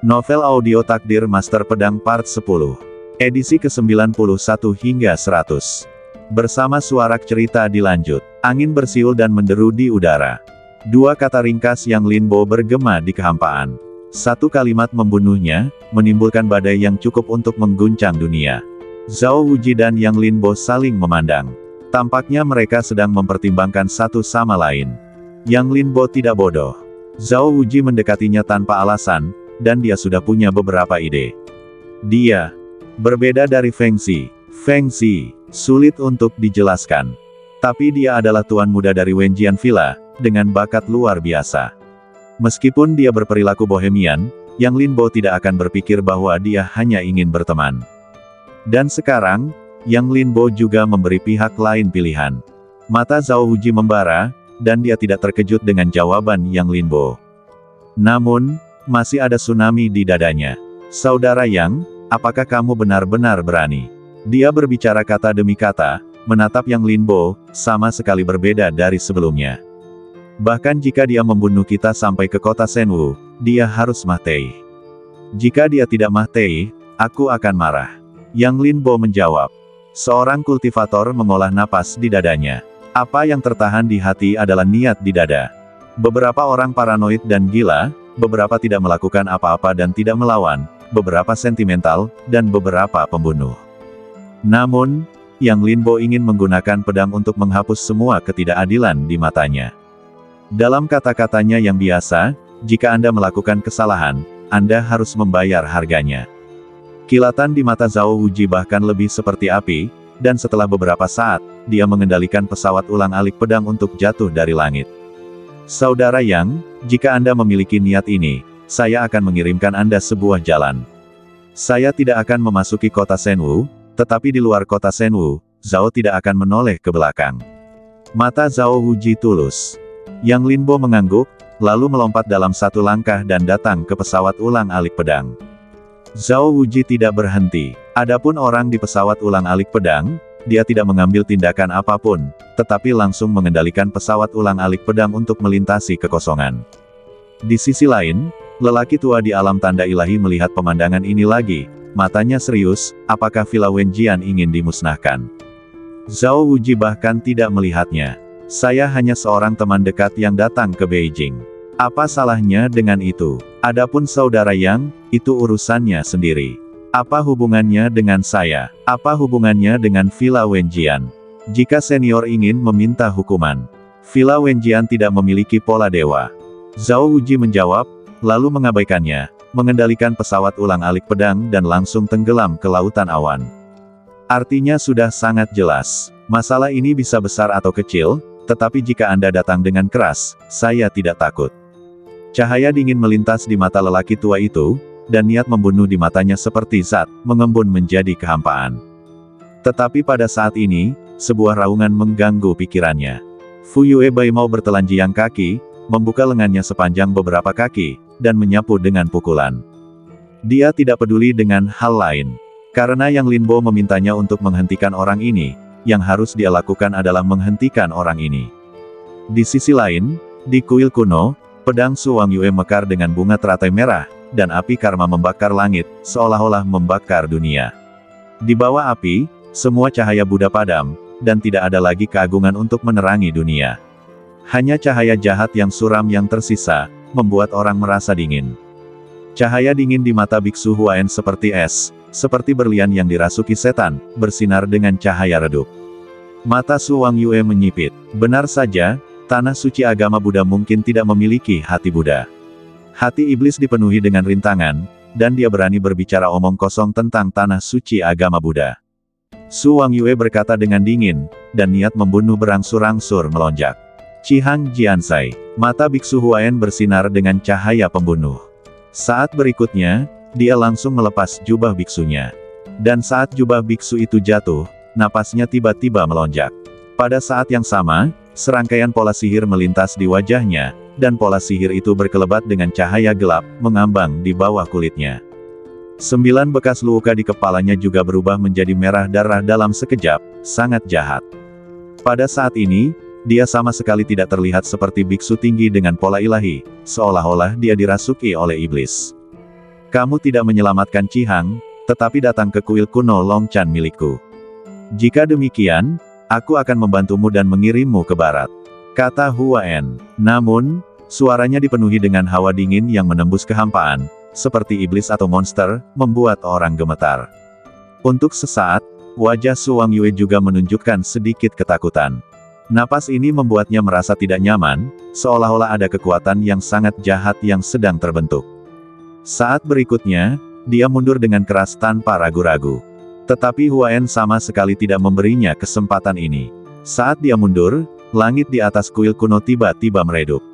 Novel audio Takdir Master Pedang Part 10. Edisi ke-91 hingga 100. Bersama suarak cerita dilanjut. Angin bersiul dan menderu di udara. Dua kata ringkas yang Linbo bergema di kehampaan. Satu kalimat membunuhnya, menimbulkan badai yang cukup untuk mengguncang dunia. Zhao Wuji dan Yang Linbo saling memandang. Tampaknya mereka sedang mempertimbangkan satu sama lain. Yang Linbo tidak bodoh. Zhao Wuji mendekatinya tanpa alasan, dan dia sudah punya beberapa ide. Dia berbeda dari Feng Xi. Feng Xi sulit untuk dijelaskan. Tapi dia adalah tuan muda dari Wenjian Villa, dengan bakat luar biasa. Meskipun dia berperilaku bohemian, Yang Linbo tidak akan berpikir bahwa dia hanya ingin berteman. Dan sekarang, Yang Linbo juga memberi pihak lain pilihan. Mata Zhao Wuji membara, dan dia tidak terkejut dengan jawaban Yang Linbo. Namun, masih ada tsunami di dadanya. Saudara Yang, apakah kamu benar-benar berani? Dia berbicara kata demi kata, menatap Yang Linbo, sama sekali berbeda dari sebelumnya. Bahkan jika dia membunuh kita sampai ke kota Shenwu, dia harus mati. Jika dia tidak mati, aku akan marah. Yang Linbo menjawab. Seorang kultivator mengolah napas di dadanya. Apa yang tertahan di hati adalah niat di dada. Beberapa orang paranoid dan gila, beberapa tidak melakukan apa-apa dan tidak melawan, beberapa sentimental, dan beberapa pembunuh. Namun, Yang Linbo ingin menggunakan pedang untuk menghapus semua ketidakadilan di matanya. Dalam kata-katanya yang biasa, jika Anda melakukan kesalahan, Anda harus membayar harganya. Kilatan di mata Zhao Wuji bahkan lebih seperti api, dan setelah beberapa saat, dia mengendalikan pesawat ulang-alik pedang untuk jatuh dari langit. Saudara Yang, jika Anda memiliki niat ini, saya akan mengirimkan Anda sebuah jalan. Saya tidak akan memasuki kota Shenwu, tetapi di luar kota Shenwu, Zhao tidak akan menoleh ke belakang. Mata Zhao Wuji tulus. Yang Linbo mengangguk, lalu melompat dalam satu langkah dan datang ke pesawat ulang-alik pedang. Zhao Wuji tidak berhenti. Adapun orang di pesawat ulang-alik pedang, dia tidak mengambil tindakan apapun, tetapi langsung mengendalikan pesawat ulang-alik pedang untuk melintasi kekosongan. Di sisi lain, lelaki tua di alam tanda ilahi melihat pemandangan ini lagi, matanya serius, apakah Villa Wenjian ingin dimusnahkan? Zhao Wuji bahkan tidak melihatnya. Saya hanya seorang teman dekat yang datang ke Beijing. Apa salahnya dengan itu? Adapun saudara Yang, itu urusannya sendiri. Apa hubungannya dengan saya? Apa hubungannya dengan Villa Wenjian? Jika senior ingin meminta hukuman, Villa Wenjian tidak memiliki pola dewa. Zhao Wuji menjawab, lalu mengabaikannya, mengendalikan pesawat ulang-alik pedang dan langsung tenggelam ke lautan awan. Artinya sudah sangat jelas. Masalah ini bisa besar atau kecil, tetapi jika Anda datang dengan keras, saya tidak takut. Cahaya dingin melintas di mata lelaki tua itu, dan niat membunuh di matanya seperti zat, mengembun menjadi kehampaan. Tetapi pada saat ini, sebuah raungan mengganggu pikirannya. Fu Yue Bai mau bertelanjang kaki, membuka lengannya sepanjang beberapa kaki, dan menyapu dengan pukulan. Dia tidak peduli dengan hal lain. Karena Yang Linbo memintanya untuk menghentikan orang ini, yang harus dia lakukan adalah menghentikan orang ini. Di sisi lain, di kuil kuno, pedang Su Wangyue mekar dengan bunga teratai merah, dan api karma membakar langit, seolah-olah membakar dunia. Di bawah api, semua cahaya Buddha padam, dan tidak ada lagi keagungan untuk menerangi dunia. Hanya cahaya jahat yang suram yang tersisa, membuat orang merasa dingin. Cahaya dingin di mata Biksu Huayan seperti es, seperti berlian yang dirasuki setan, bersinar dengan cahaya redup. Mata Su Wangyue menyipit. Benar saja, tanah suci agama Buddha mungkin tidak memiliki hati Buddha. Hati iblis dipenuhi dengan rintangan, dan dia berani berbicara omong kosong tentang tanah suci agama Buddha. Su Wangyue berkata dengan dingin, dan niat membunuh berangsur-angsur melonjak. Cihang Jiansai. Mata Biksu Huayan bersinar dengan cahaya pembunuh. Saat berikutnya, dia langsung melepas jubah biksunya. Dan saat jubah biksu itu jatuh, napasnya tiba-tiba melonjak. Pada saat yang sama, serangkaian pola sihir melintas di wajahnya, dan pola sihir itu berkelebat dengan cahaya gelap, mengambang di bawah kulitnya. 9 bekas luka di kepalanya juga berubah menjadi merah darah dalam sekejap, sangat jahat. Pada saat ini, Dia sama sekali tidak terlihat seperti biksu tinggi dengan pola ilahi, seolah-olah dia dirasuki oleh iblis. Kamu tidak menyelamatkan Cihang, tetapi datang ke kuil kuno Longchan milikku. Jika demikian, aku akan membantumu dan mengirimmu ke barat, kata Huan. Namun, suaranya dipenuhi dengan hawa dingin yang menembus kehampaan, seperti iblis atau monster, membuat orang gemetar. Untuk sesaat, wajah Su Wangyue juga menunjukkan sedikit ketakutan. Napas ini membuatnya merasa tidak nyaman, seolah-olah ada kekuatan yang sangat jahat yang sedang terbentuk. Saat berikutnya, dia mundur dengan keras tanpa ragu-ragu. Tetapi Huan sama sekali tidak memberinya kesempatan ini. Saat dia mundur, langit di atas kuil kuno tiba-tiba meredup.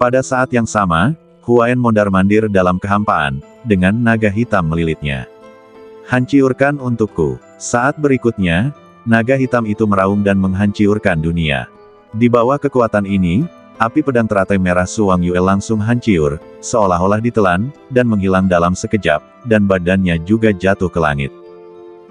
Pada saat yang sama, Huan mondar-mandir dalam kehampaan, dengan naga hitam melilitnya. Hancurkan untukku. Saat berikutnya, naga hitam itu meraung dan menghancurkan dunia. Di bawah kekuatan ini, api pedang teratai merah Su Wangyue langsung hancur, seolah-olah ditelan, dan menghilang dalam sekejap, dan badannya juga jatuh ke langit.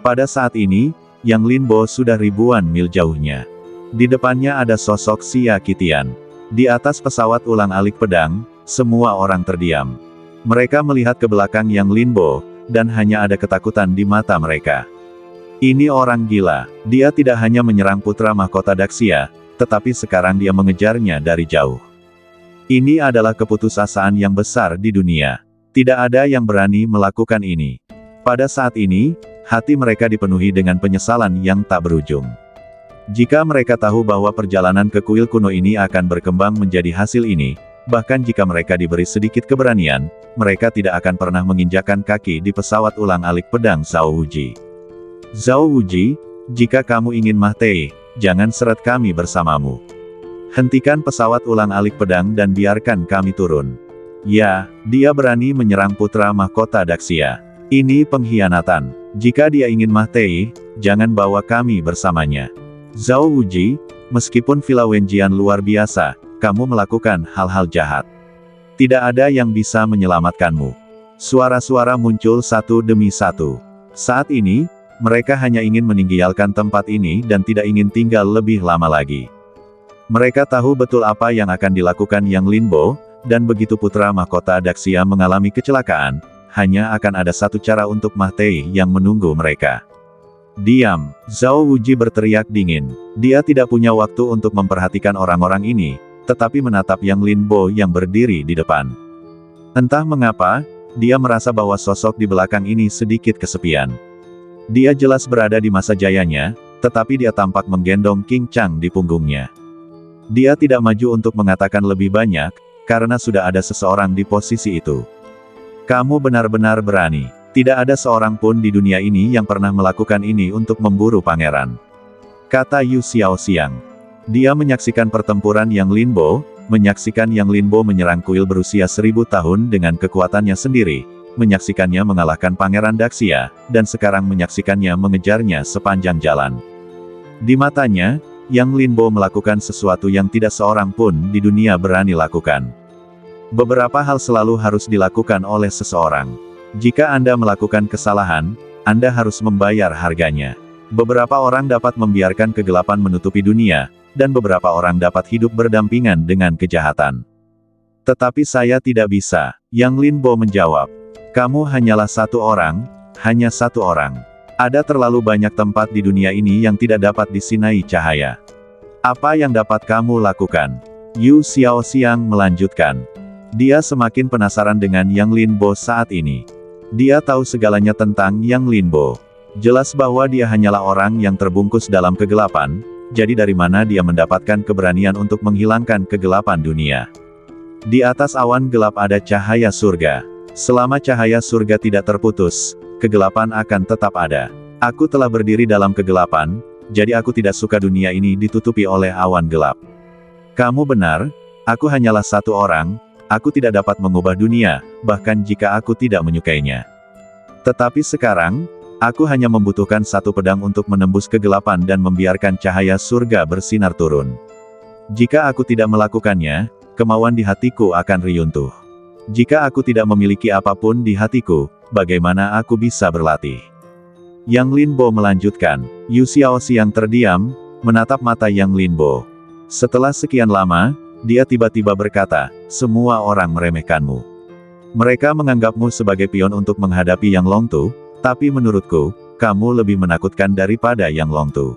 Pada saat ini, Yang Linbo sudah ribuan mil jauhnya. Di depannya ada sosok Xia Qitian. Di atas pesawat ulang-alik pedang, semua orang terdiam. Mereka melihat ke belakang Yang Linbo, dan hanya ada ketakutan di mata mereka. Ini orang gila. Dia tidak hanya menyerang putra mahkota Daxia, tetapi sekarang dia mengejarnya dari jauh. Ini adalah keputusasaan yang besar di dunia. Tidak ada yang berani melakukan ini. Pada saat ini, hati mereka dipenuhi dengan penyesalan yang tak berujung. Jika mereka tahu bahwa perjalanan ke kuil kuno ini akan berkembang menjadi hasil ini, bahkan jika mereka diberi sedikit keberanian, mereka tidak akan pernah menginjakan kaki di pesawat ulang-alik pedang Zhao Wuji. Zhao Wuji, jika kamu ingin mati, jangan seret kami bersamamu. Hentikan pesawat ulang-alik pedang dan biarkan kami turun. Ya, dia berani menyerang putra mahkota Daxia. Ini pengkhianatan. Jika dia ingin mati, jangan bawa kami bersamanya. Zhao Wuji, meskipun Villa Wenjian luar biasa, kamu melakukan hal-hal jahat. Tidak ada yang bisa menyelamatkanmu. Suara-suara muncul satu demi satu. Saat ini, mereka hanya ingin meninggalkan tempat ini dan tidak ingin tinggal lebih lama lagi. Mereka tahu betul apa yang akan dilakukan Yang Linbo, dan begitu putra mahkota Daxia mengalami kecelakaan, hanya akan ada satu cara untuk mati yang menunggu mereka. Diam, Zhao Wuji berteriak dingin. Dia tidak punya waktu untuk memperhatikan orang-orang ini, tetapi menatap Yang Linbo yang berdiri di depan. Entah mengapa, dia merasa bahwa sosok di belakang ini sedikit kesepian. Dia jelas berada di masa jayanya, tetapi dia tampak menggendong King Chang di punggungnya. Dia tidak maju untuk mengatakan lebih banyak, karena sudah ada seseorang di posisi itu. Kamu benar-benar berani. Tidak ada seorang pun di dunia ini yang pernah melakukan ini untuk memburu pangeran, kata Yu Xiaoxiang. Dia menyaksikan pertempuran Yang Linbo, menyaksikan Yang Linbo menyerang kuil berusia 1000 tahun dengan kekuatannya sendiri, menyaksikannya mengalahkan Pangeran Daxia, dan sekarang menyaksikannya mengejarnya sepanjang jalan. Di matanya, Yang Linbo melakukan sesuatu yang tidak seorang pun di dunia berani lakukan. Beberapa hal selalu harus dilakukan oleh seseorang. Jika Anda melakukan kesalahan, Anda harus membayar harganya. Beberapa orang dapat membiarkan kegelapan menutupi dunia, dan beberapa orang dapat hidup berdampingan dengan kejahatan. Tetapi saya tidak bisa, Yang Linbo menjawab. Kamu hanyalah satu orang, hanya satu orang. Ada terlalu banyak tempat di dunia ini yang tidak dapat disinai cahaya. Apa yang dapat kamu lakukan? Yu Xiaoxiang melanjutkan. Dia semakin penasaran dengan Yang Linbo saat ini. Dia tahu segalanya tentang Yang Linbo. Jelas bahwa dia hanyalah orang yang terbungkus dalam kegelapan, jadi dari mana dia mendapatkan keberanian untuk menghilangkan kegelapan dunia? Di atas awan gelap ada cahaya surga. Selama cahaya surga tidak terputus, kegelapan akan tetap ada. Aku telah berdiri dalam kegelapan, jadi aku tidak suka dunia ini ditutupi oleh awan gelap. Kamu benar, aku hanyalah satu orang. Aku tidak dapat mengubah dunia, bahkan jika aku tidak menyukainya. Tetapi sekarang, aku hanya membutuhkan satu pedang untuk menembus kegelapan dan membiarkan cahaya surga bersinar turun. Jika aku tidak melakukannya, kemauan di hatiku akan runtuh. Jika aku tidak memiliki apapun di hatiku, bagaimana aku bisa berlatih? Yang Linbo melanjutkan. Yu Xiaoxiang terdiam, menatap mata Yang Linbo. Setelah sekian lama, dia tiba-tiba berkata, semua orang meremehkanmu. Mereka menganggapmu sebagai pion untuk menghadapi Yang Longtu, tapi menurutku, kamu lebih menakutkan daripada Yang Longtu.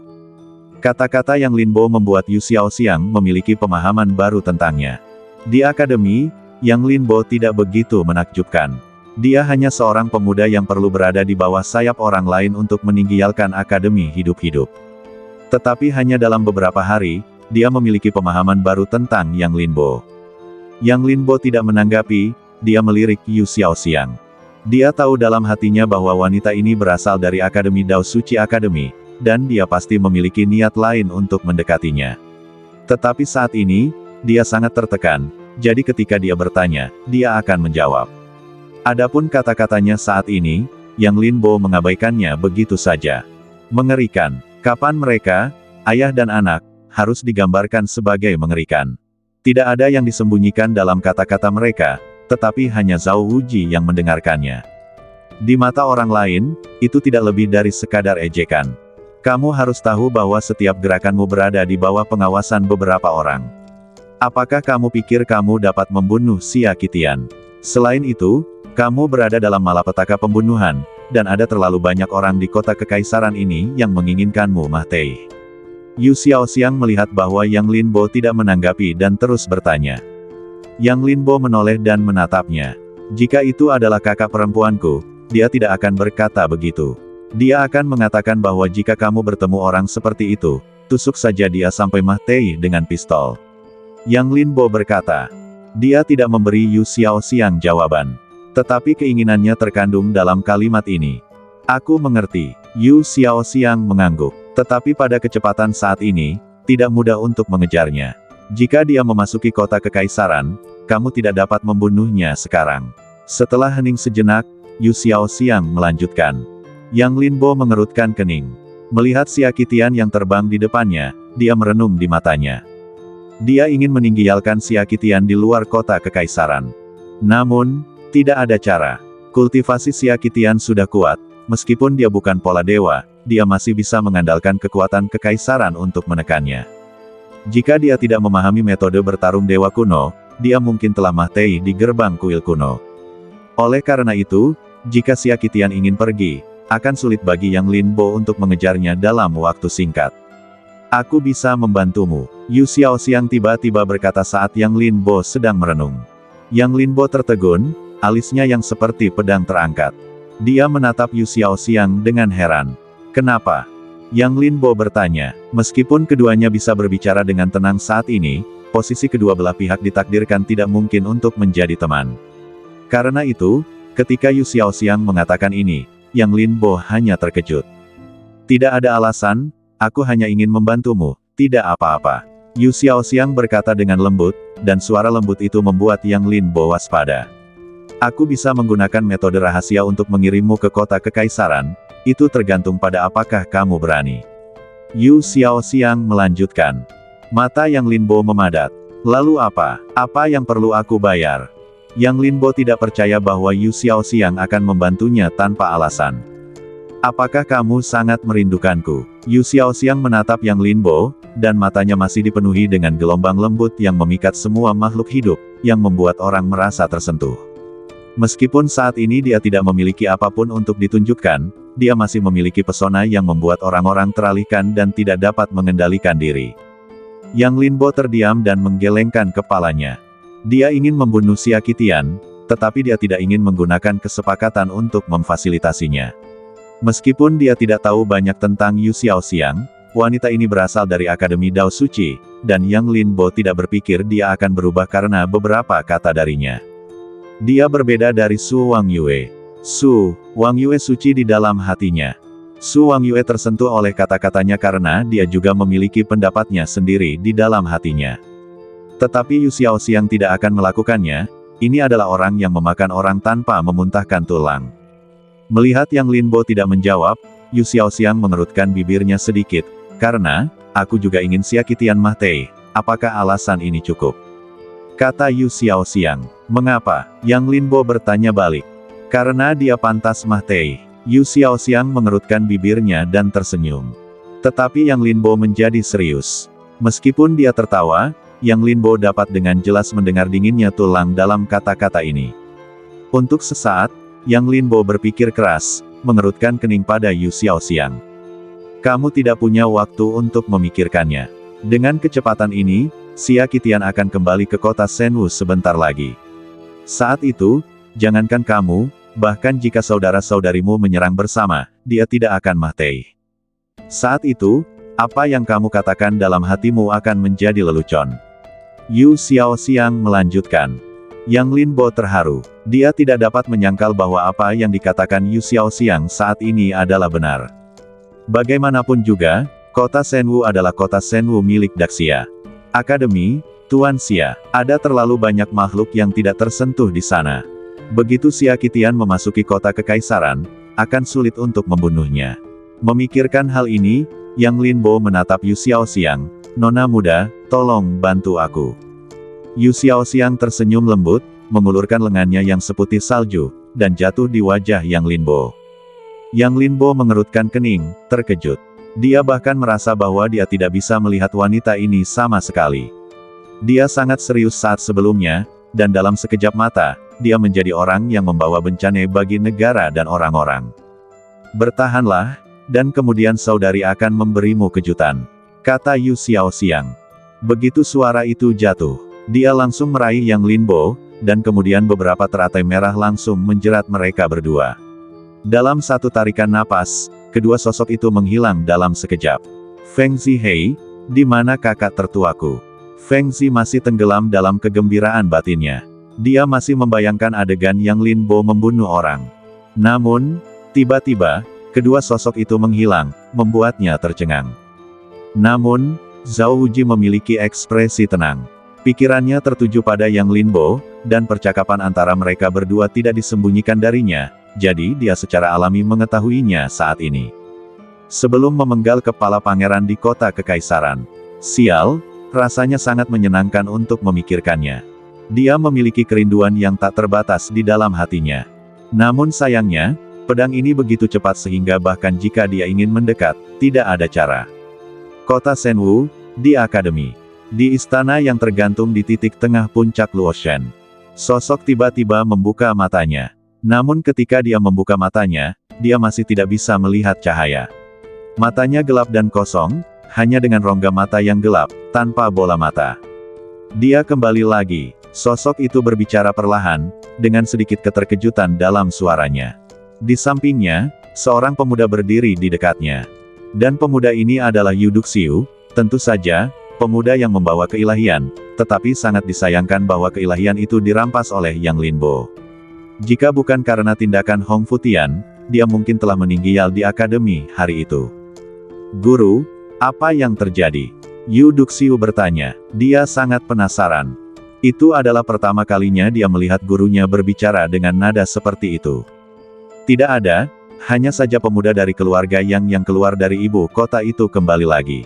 Kata-kata Yang Linbo membuat Yu Xiaoxiang memiliki pemahaman baru tentangnya. Di akademi, Yang Linbo tidak begitu menakjubkan. Dia hanya seorang pemuda yang perlu berada di bawah sayap orang lain untuk meninggalkan akademi hidup-hidup. Tetapi hanya dalam beberapa hari, dia memiliki pemahaman baru tentang Yang Linbo. Yang Linbo tidak menanggapi, dia melirik Yu Xiaoxiang. Dia tahu dalam hatinya bahwa wanita ini berasal dari Akademi Dao Suci Academy, dan dia pasti memiliki niat lain untuk mendekatinya. Tetapi saat ini, dia sangat tertekan, jadi ketika dia bertanya, dia akan menjawab. Adapun kata-katanya saat ini, Yang Linbo mengabaikannya begitu saja. Mengerikan. Kapan mereka, ayah dan anak, harus digambarkan sebagai mengerikan. Tidak ada yang disembunyikan dalam kata-kata mereka, tetapi hanya Zhao Wuji yang mendengarkannya. Di mata orang lain, itu tidak lebih dari sekadar ejekan. Kamu harus tahu bahwa setiap gerakanmu berada di bawah pengawasan beberapa orang. Apakah kamu pikir kamu dapat membunuh Xia Qitian? Selain itu, kamu berada dalam malapetaka pembunuhan, dan ada terlalu banyak orang di kota kekaisaran ini yang menginginkanmu mati. Yu Xiaoxiang melihat bahwa Yang Linbo tidak menanggapi dan terus bertanya. Yang Linbo menoleh dan menatapnya. Jika itu adalah kakak perempuanku, dia tidak akan berkata begitu. Dia akan mengatakan bahwa jika kamu bertemu orang seperti itu, tusuk saja dia sampai mati dengan pistol. Yang Linbo berkata. Dia tidak memberi Yu Xiaoxiang jawaban. Tetapi keinginannya terkandung dalam kalimat ini. Aku mengerti. Yu Xiaoxiang mengangguk. Tetapi pada kecepatan saat ini, tidak mudah untuk mengejarnya. Jika dia memasuki kota kekaisaran, kamu tidak dapat membunuhnya sekarang. Setelah hening sejenak, Yu Xiaoxiang melanjutkan. Yang Linbo mengerutkan kening. Melihat Xia Qitian yang terbang di depannya, dia merenung di matanya. Dia ingin meninggalkan Xia Qitian di luar kota kekaisaran. Namun, tidak ada cara. Kultivasi Xia Qitian sudah kuat, meskipun dia bukan pola dewa, dia masih bisa mengandalkan kekuatan kekaisaran untuk menekannya. Jika dia tidak memahami metode bertarung dewa kuno, dia mungkin telah mati di gerbang kuil kuno. Oleh karena itu, jika Xia Qitian ingin pergi, akan sulit bagi Yang Linbo untuk mengejarnya dalam waktu singkat. Aku bisa membantumu. Yu Xiaoxiang tiba-tiba berkata saat Yang Linbo sedang merenung. Yang Linbo tertegun, alisnya yang seperti pedang terangkat. Dia menatap Yu Xiaoxiang dengan heran. Kenapa? Yang Linbo bertanya. Meskipun keduanya bisa berbicara dengan tenang saat ini, posisi kedua belah pihak ditakdirkan tidak mungkin untuk menjadi teman. Karena itu, ketika Yu Xiaoxiang mengatakan ini, Yang Linbo hanya terkejut. Tidak ada alasan, aku hanya ingin membantumu, tidak apa-apa. Yu Xiaoxiang berkata dengan lembut, dan suara lembut itu membuat Yang Linbo waspada. Aku bisa menggunakan metode rahasia untuk mengirimmu ke kota kekaisaran, itu tergantung pada apakah kamu berani. Yu Xiaoxiang melanjutkan. Mata Yang Linbo memadat. Lalu apa? Apa yang perlu aku bayar? Yang Linbo tidak percaya bahwa Yu Xiaoxiang akan membantunya tanpa alasan. Apakah kamu sangat merindukanku? Yu Xiaoxiang menatap Yang Linbo, dan matanya masih dipenuhi dengan gelombang lembut yang memikat semua makhluk hidup, yang membuat orang merasa tersentuh. Meskipun saat ini dia tidak memiliki apapun untuk ditunjukkan, dia masih memiliki pesona yang membuat orang-orang teralihkan dan tidak dapat mengendalikan diri. Yang Linbo terdiam dan menggelengkan kepalanya. Dia ingin membunuh Xia Qitian, tetapi dia tidak ingin menggunakan kesepakatan untuk memfasilitasinya. Meskipun dia tidak tahu banyak tentang Yu Xiaoxiang, wanita ini berasal dari Akademi Dao Suci, dan Yang Linbo tidak berpikir dia akan berubah karena beberapa kata darinya. Dia berbeda dari Su Wangyue. Su Wangyue suci di dalam hatinya. Su Wangyue tersentuh oleh kata-katanya karena dia juga memiliki pendapatnya sendiri di dalam hatinya. Tetapi Yu Xiaoxiang tidak akan melakukannya, ini adalah orang yang memakan orang tanpa memuntahkan tulang. Melihat Yang Linbo tidak menjawab, Yu Xiaoxiang mengerutkan bibirnya sedikit, karena, aku juga ingin Xia Qitian mati, apakah alasan ini cukup? Kata Yu Xiaoxiang. Mengapa? Yang Linbo bertanya balik. Karena dia pantas mati. Yu Xiaoxiang mengerutkan bibirnya dan tersenyum. Tetapi Yang Linbo menjadi serius. Meskipun dia tertawa, Yang Linbo dapat dengan jelas mendengar dinginnya tulang dalam kata-kata ini. Untuk sesaat, Yang Linbo berpikir keras, mengerutkan kening pada Yu Xiaoxiang. Kamu tidak punya waktu untuk memikirkannya. Dengan kecepatan ini, Xia Qitian akan kembali ke kota Shenwu sebentar lagi. Saat itu, jangankan kamu, bahkan jika saudara-saudarimu menyerang bersama, dia tidak akan mati. Saat itu, apa yang kamu katakan dalam hatimu akan menjadi lelucon. Yu Xiaoxiang melanjutkan. Yang Linbo terharu. Dia tidak dapat menyangkal bahwa apa yang dikatakan Yu Xiaoxiang saat ini adalah benar. Bagaimanapun juga, kota Shenwu adalah kota Shenwu milik Daxia. Akademi, Tuan Xia, ada terlalu banyak makhluk yang tidak tersentuh di sana. Begitu Xia Qitian memasuki kota kekaisaran, akan sulit untuk membunuhnya. Memikirkan hal ini, Yang Linbo menatap Yu Xiaoxiang, "Nona muda, tolong bantu aku." Yu Xiaoxiang tersenyum lembut, mengulurkan lengannya yang seputih salju, dan jatuh di wajah Yang Linbo. Yang Linbo mengerutkan kening, terkejut. Dia bahkan merasa bahwa dia tidak bisa melihat wanita ini sama sekali. Dia sangat serius saat sebelumnya, dan dalam sekejap mata, dia menjadi orang yang membawa bencana bagi negara dan orang-orang. "Bertahanlah, dan kemudian saudari akan memberimu kejutan," kata Yu Xiaoxiang. Begitu suara itu jatuh, dia langsung meraih Yang Linbo, dan kemudian beberapa teratai merah langsung menjerat mereka berdua. Dalam satu tarikan napas, kedua sosok itu menghilang dalam sekejap. "Feng Zihei, di mana kakak tertuaku?" Feng Zi masih tenggelam dalam kegembiraan batinnya. Dia masih membayangkan adegan Yang Linbo membunuh orang. Namun, tiba-tiba, kedua sosok itu menghilang, membuatnya tercengang. Namun, Zhao Wuji memiliki ekspresi tenang. Pikirannya tertuju pada Yang Linbo, dan percakapan antara mereka berdua tidak disembunyikan darinya, jadi dia secara alami mengetahuinya saat ini. Sebelum memenggal kepala pangeran di kota kekaisaran. Sial, rasanya sangat menyenangkan untuk memikirkannya. Dia memiliki kerinduan yang tak terbatas di dalam hatinya. Namun sayangnya, pedang ini begitu cepat sehingga bahkan jika dia ingin mendekat, tidak ada cara. Kota Shenwu, di Akademi. Di istana yang tergantung di titik tengah puncak Luoshen. Sosok tiba-tiba membuka matanya. Namun ketika dia membuka matanya, dia masih tidak bisa melihat cahaya. Matanya gelap dan kosong, hanya dengan rongga mata yang gelap, tanpa bola mata. Dia kembali lagi. Sosok itu berbicara perlahan, dengan sedikit keterkejutan dalam suaranya. Di sampingnya, seorang pemuda berdiri di dekatnya. Dan pemuda ini adalah Yu Duxiu, tentu saja, pemuda yang membawa keilahian, tetapi sangat disayangkan bahwa keilahian itu dirampas oleh Yang Linbo. Jika bukan karena tindakan Hong Futian, dia mungkin telah meninggal di akademi hari itu. "Guru, apa yang terjadi?" Yu Duxiu bertanya. Dia sangat penasaran. Itu adalah pertama kalinya dia melihat gurunya berbicara dengan nada seperti itu. Tidak ada, hanya saja pemuda dari keluarga yang keluar dari ibu kota itu kembali lagi.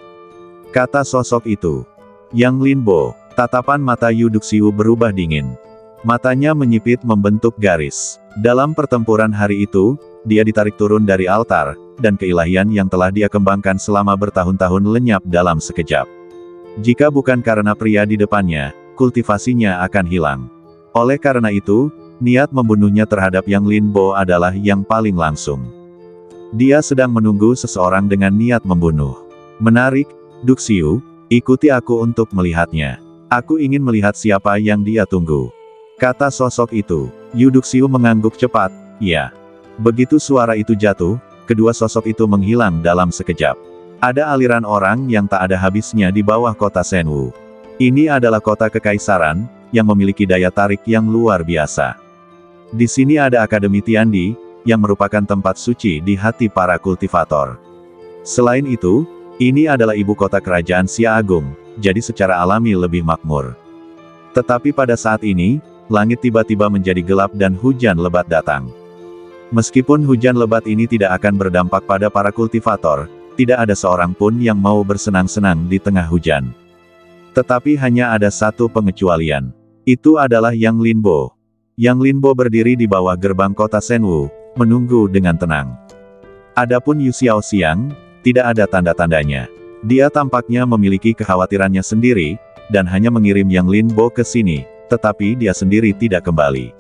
Kata sosok itu. Yang Linbo, tatapan mata Yu Duxiu berubah dingin. Matanya menyipit membentuk garis. Dalam pertempuran hari itu, dia ditarik turun dari altar, dan keilahian yang telah dia kembangkan selama bertahun-tahun lenyap dalam sekejap. Jika bukan karena pria di depannya, kultivasinya akan hilang. Oleh karena itu, niat membunuhnya terhadap Yang Linbo adalah yang paling langsung. Dia sedang menunggu seseorang dengan niat membunuh. "Menarik, Duxiu, ikuti aku untuk melihatnya. Aku ingin melihat siapa yang dia tunggu," kata sosok itu. Yu Duxiu mengangguk cepat, "Ya." Begitu suara itu jatuh, kedua sosok itu menghilang dalam sekejap. Ada aliran orang yang tak ada habisnya di bawah kota Shenwu. Ini adalah kota kekaisaran, yang memiliki daya tarik yang luar biasa. Di sini ada Akademi Tiandi, yang merupakan tempat suci di hati para kultivator. Selain itu, ini adalah ibu kota kerajaan Xia Agung, jadi secara alami lebih makmur. Tetapi pada saat ini, langit tiba-tiba menjadi gelap dan hujan lebat datang. Meskipun hujan lebat ini tidak akan berdampak pada para kultivator, tidak ada seorang pun yang mau bersenang-senang di tengah hujan. Tetapi hanya ada satu pengecualian. Itu adalah Yang Linbo. Yang Linbo berdiri di bawah gerbang kota Shenwu, menunggu dengan tenang. Adapun Yu Xiaoxiang, tidak ada tanda-tandanya. Dia tampaknya memiliki kekhawatirannya sendiri, dan hanya mengirim Yang Linbo ke sini, tetapi dia sendiri tidak kembali.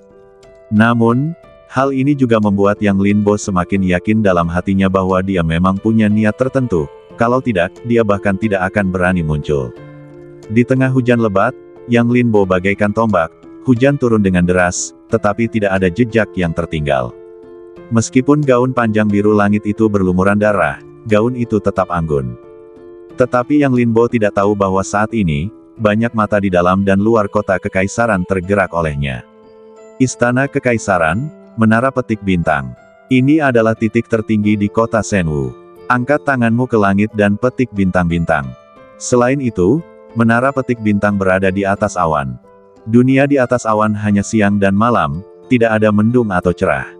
Namun, hal ini juga membuat Yang Linbo semakin yakin dalam hatinya bahwa dia memang punya niat tertentu, kalau tidak, dia bahkan tidak akan berani muncul. Di tengah hujan lebat, Yang Linbo bagaikan tombak, hujan turun dengan deras, tetapi tidak ada jejak yang tertinggal. Meskipun gaun panjang biru langit itu berlumuran darah, gaun itu tetap anggun. Tetapi Yang Linbo tidak tahu bahwa saat ini, banyak mata di dalam dan luar kota kekaisaran tergerak olehnya. Istana Kekaisaran, Menara Petik Bintang. Ini adalah titik tertinggi di kota Senwu. Angkat tanganmu ke langit dan petik bintang-bintang. Selain itu, Menara Petik Bintang berada di atas awan. Dunia di atas awan hanya siang dan malam, tidak ada mendung atau cerah.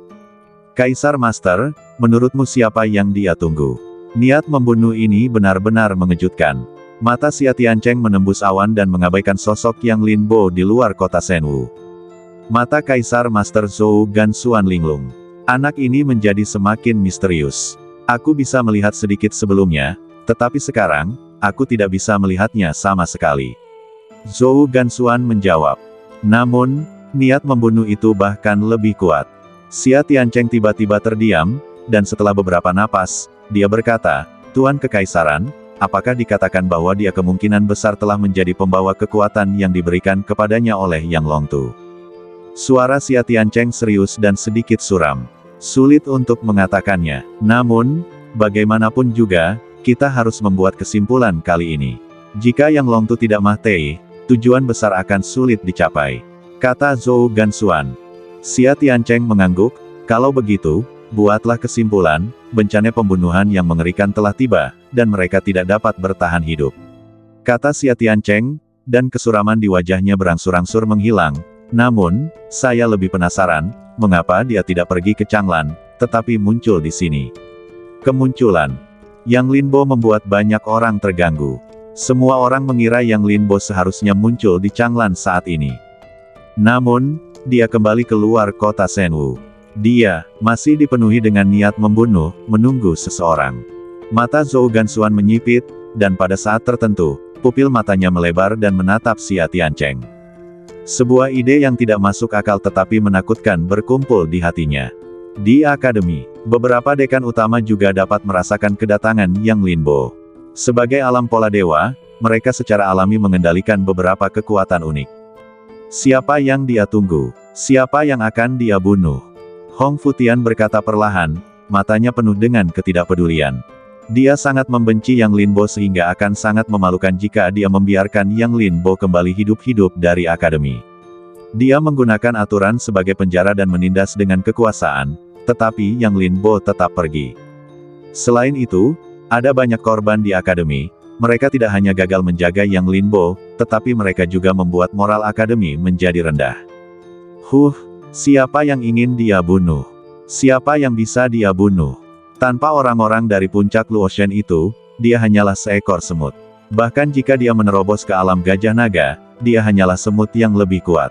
Kaisar Master, menurutmu siapa yang dia tunggu? Niat membunuh ini benar-benar mengejutkan. Mata Xia Tiancheng menembus awan dan mengabaikan sosok Yang Linbo di luar kota Senwu. Mata Kaisar Master Zhou Gansuan linglung. Anak ini menjadi semakin misterius. Aku bisa melihat sedikit sebelumnya, tetapi sekarang, aku tidak bisa melihatnya sama sekali. Zhou Gansuan menjawab. Namun, niat membunuh itu bahkan lebih kuat. Xia Tiancheng tiba-tiba terdiam, dan setelah beberapa napas, dia berkata, Tuan Kekaisaran, apakah dikatakan bahwa dia kemungkinan besar telah menjadi pembawa kekuatan yang diberikan kepadanya oleh Yang Longtu? Suara Xia Tiancheng serius dan sedikit suram. Sulit untuk mengatakannya, namun, bagaimanapun juga, kita harus membuat kesimpulan kali ini. Jika Yang Longtu tidak mati, tujuan besar akan sulit dicapai, kata Zhou Gansuan. Xia Tiancheng mengangguk, kalau begitu, buatlah kesimpulan, bencana pembunuhan yang mengerikan telah tiba, dan mereka tidak dapat bertahan hidup. Kata Xia Tiancheng, dan kesuraman di wajahnya berangsur-angsur menghilang, namun, saya lebih penasaran, mengapa dia tidak pergi ke Changlan, tetapi muncul di sini. Kemunculan Yang Linbo membuat banyak orang terganggu. Semua orang mengira Yang Linbo seharusnya muncul di Changlan saat ini. Namun, dia kembali keluar kota Senwu. Dia masih dipenuhi dengan niat membunuh, menunggu seseorang. Mata Zhou Gansuan menyipit, dan pada saat tertentu, pupil matanya melebar dan menatap Xia Tiancheng. Sebuah ide yang tidak masuk akal tetapi menakutkan berkumpul di hatinya. Di akademi, beberapa dekan utama juga dapat merasakan kedatangan Yang Linbo. Sebagai alam pola dewa, mereka secara alami mengendalikan beberapa kekuatan unik. Siapa yang dia tunggu? Siapa yang akan dia bunuh? Hong Futian berkata perlahan, matanya penuh dengan ketidakpedulian. Dia sangat membenci Yang Linbo sehingga akan sangat memalukan jika dia membiarkan Yang Linbo kembali hidup-hidup dari akademi. Dia menggunakan aturan sebagai penjara dan menindas dengan kekuasaan, tetapi Yang Linbo tetap pergi. Selain itu, ada banyak korban di akademi. Mereka tidak hanya gagal menjaga Yang Linbo, tetapi mereka juga membuat moral akademi menjadi rendah. Siapa yang ingin dia bunuh? Siapa yang bisa dia bunuh? Tanpa orang-orang dari puncak Luotian itu, dia hanyalah seekor semut. Bahkan jika dia menerobos ke alam gajah naga, dia hanyalah semut yang lebih kuat.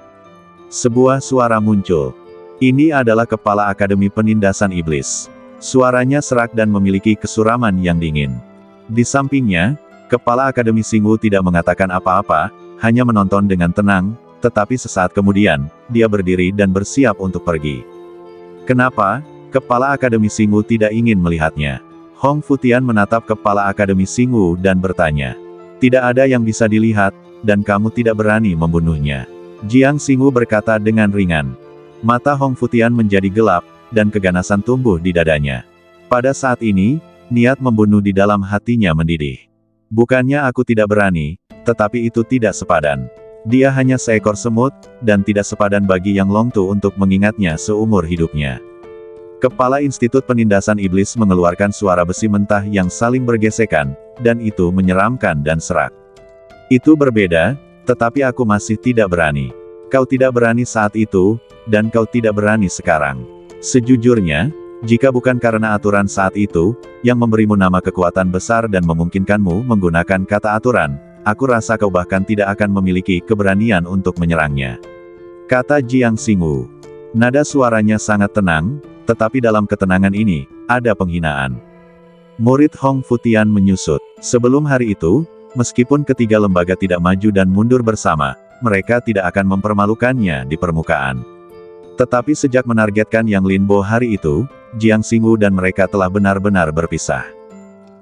Sebuah suara muncul. Ini adalah kepala Akademi Penindasan Iblis. Suaranya serak dan memiliki kesuraman yang dingin. Di sampingnya, Kepala Akademi Xingwu tidak mengatakan apa-apa, hanya menonton dengan tenang, tetapi sesaat kemudian, dia berdiri dan bersiap untuk pergi. Kenapa? Kepala Akademi Xingwu tidak ingin melihatnya. Hong Futian menatap Kepala Akademi Xingwu dan bertanya. Tidak ada yang bisa dilihat, dan kamu tidak berani membunuhnya. Jiang Xingwu berkata dengan ringan. Mata Hong Futian menjadi gelap, dan keganasan tumbuh di dadanya. Pada saat ini, niat membunuh di dalam hatinya mendidih. Bukannya aku tidak berani, tetapi itu tidak sepadan. Dia hanya seekor semut, dan tidak sepadan bagi Yang Longtu untuk mengingatnya seumur hidupnya. Kepala Institut Penindasan Iblis mengeluarkan suara besi mentah yang saling bergesekan, dan itu menyeramkan dan serak. Itu berbeda, tetapi aku masih tidak berani. Kau tidak berani saat itu, dan kau tidak berani sekarang. Sejujurnya, jika bukan karena aturan saat itu, yang memberimu nama kekuatan besar dan memungkinkanmu menggunakan kata aturan, aku rasa kau bahkan tidak akan memiliki keberanian untuk menyerangnya. Kata Jiang Xingwu. Nada suaranya sangat tenang, tetapi dalam ketenangan ini, ada penghinaan. Murid Hong Futian menyusut. Sebelum hari itu, meskipun ketiga lembaga tidak maju dan mundur bersama, mereka tidak akan mempermalukannya di permukaan. Tetapi sejak menargetkan Yang Linbo hari itu, Jiang Xingwu dan mereka telah benar-benar berpisah.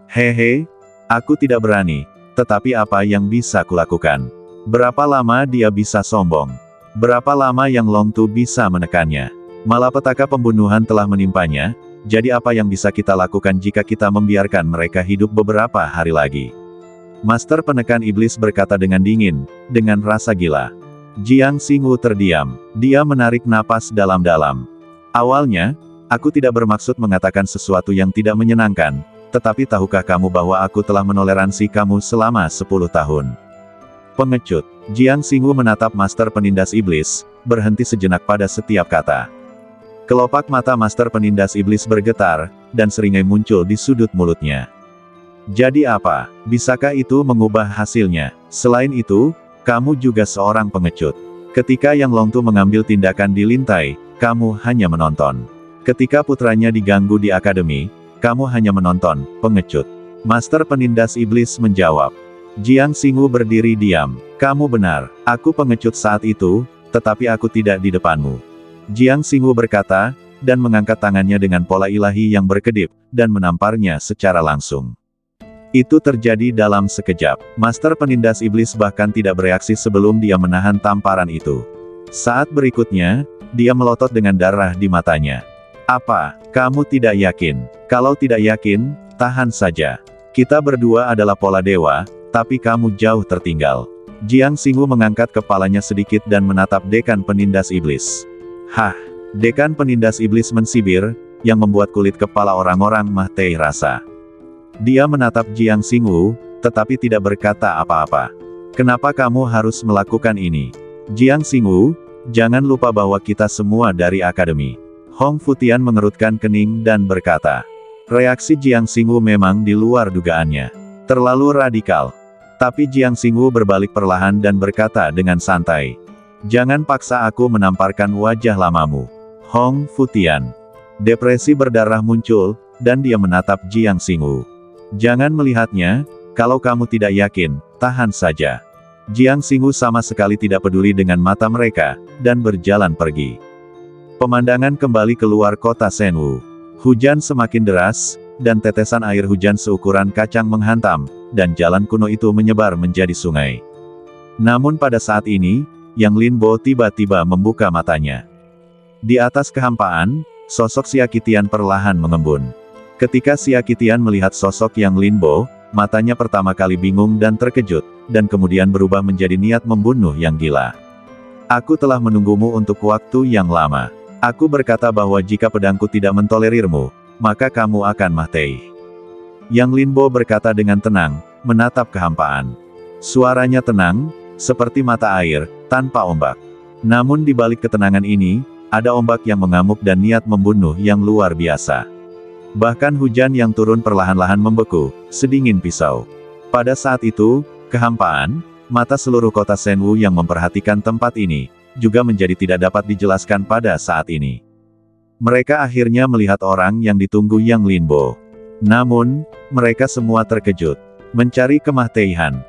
Hehe, aku tidak berani, tetapi apa yang bisa kulakukan? Berapa lama dia bisa sombong? Berapa lama Yang Long Tu bisa menekannya? Malapetaka pembunuhan telah menimpanya, jadi apa yang bisa kita lakukan jika kita membiarkan mereka hidup beberapa hari lagi? Master penekan iblis berkata dengan dingin, dengan rasa gila. Jiang Xingwu terdiam. Dia menarik napas dalam-dalam. Awalnya, aku tidak bermaksud mengatakan sesuatu yang tidak menyenangkan, tetapi tahukah kamu bahwa aku telah menoleransi kamu selama 10 tahun? Pengecut. Jiang Xingwu menatap Master Penindas Iblis, berhenti sejenak pada setiap kata. Kelopak mata Master Penindas Iblis bergetar, dan seringai muncul di sudut mulutnya. Jadi apa? Bisakah itu mengubah hasilnya? Selain itu, kamu juga seorang pengecut. Ketika Yang Long Tu mengambil tindakan di Lintai, kamu hanya menonton. Ketika putranya diganggu di akademi, kamu hanya menonton, pengecut. Master Penindas Iblis menjawab. Jiang Xingwu berdiri diam. Kamu benar, aku pengecut saat itu, tetapi aku tidak di depanmu. Jiang Xingwu berkata, dan mengangkat tangannya dengan pola ilahi yang berkedip, dan menamparnya secara langsung. Itu terjadi dalam sekejap. Master Penindas Iblis bahkan tidak bereaksi sebelum dia menahan tamparan itu. Saat berikutnya, dia melotot dengan darah di matanya. Apa, kamu tidak yakin? Kalau tidak yakin, tahan saja. Kita berdua adalah pola dewa, tapi kamu jauh tertinggal. Jiang Xingwu mengangkat kepalanya sedikit dan menatap Dekan Penindas Iblis. Hah, Dekan Penindas Iblis mensibir, yang membuat kulit kepala orang-orang mati rasa. Dia menatap Jiang Xingwu, tetapi tidak berkata apa-apa. Kenapa kamu harus melakukan ini? Jiang Xingwu, jangan lupa bahwa kita semua dari akademi. Hong Futian mengerutkan kening dan berkata. Reaksi Jiang Xingwu memang di luar dugaannya. Terlalu radikal. Tapi Jiang Xingwu berbalik perlahan dan berkata dengan santai. Jangan paksa aku menamparkan wajah lamamu. Hong Futian. Depresi berdarah muncul, dan dia menatap Jiang Xingwu. Jangan melihatnya, kalau kamu tidak yakin, tahan saja. Jiang Xingwu sama sekali tidak peduli dengan mata mereka, dan berjalan pergi. Pemandangan kembali keluar kota Shenwu. Hujan semakin deras, dan tetesan air hujan seukuran kacang menghantam, dan jalan kuno itu menyebar menjadi sungai. Namun pada saat ini, Yang Linbo tiba-tiba membuka matanya. Di atas kehampaan, sosok Xia Qitian perlahan mengembun. Ketika Xia Qitian melihat sosok Yang Linbo, matanya pertama kali bingung dan terkejut, dan kemudian berubah menjadi niat membunuh yang gila. Aku telah menunggumu untuk waktu yang lama. Aku berkata bahwa jika pedangku tidak mentolerirmu, maka kamu akan mati. Yang Linbo berkata dengan tenang, menatap kehampaan. Suaranya tenang, seperti mata air, tanpa ombak. Namun di balik ketenangan ini, ada ombak yang mengamuk dan niat membunuh yang luar biasa. Bahkan hujan yang turun perlahan-lahan membeku, sedingin pisau. Pada saat itu, kehampaan, mata seluruh kota Shenwu yang memperhatikan tempat ini, juga menjadi tidak dapat dijelaskan pada saat ini. Mereka akhirnya melihat orang yang ditunggu Yang Linbo. Namun, mereka semua terkejut. Mencari kematian.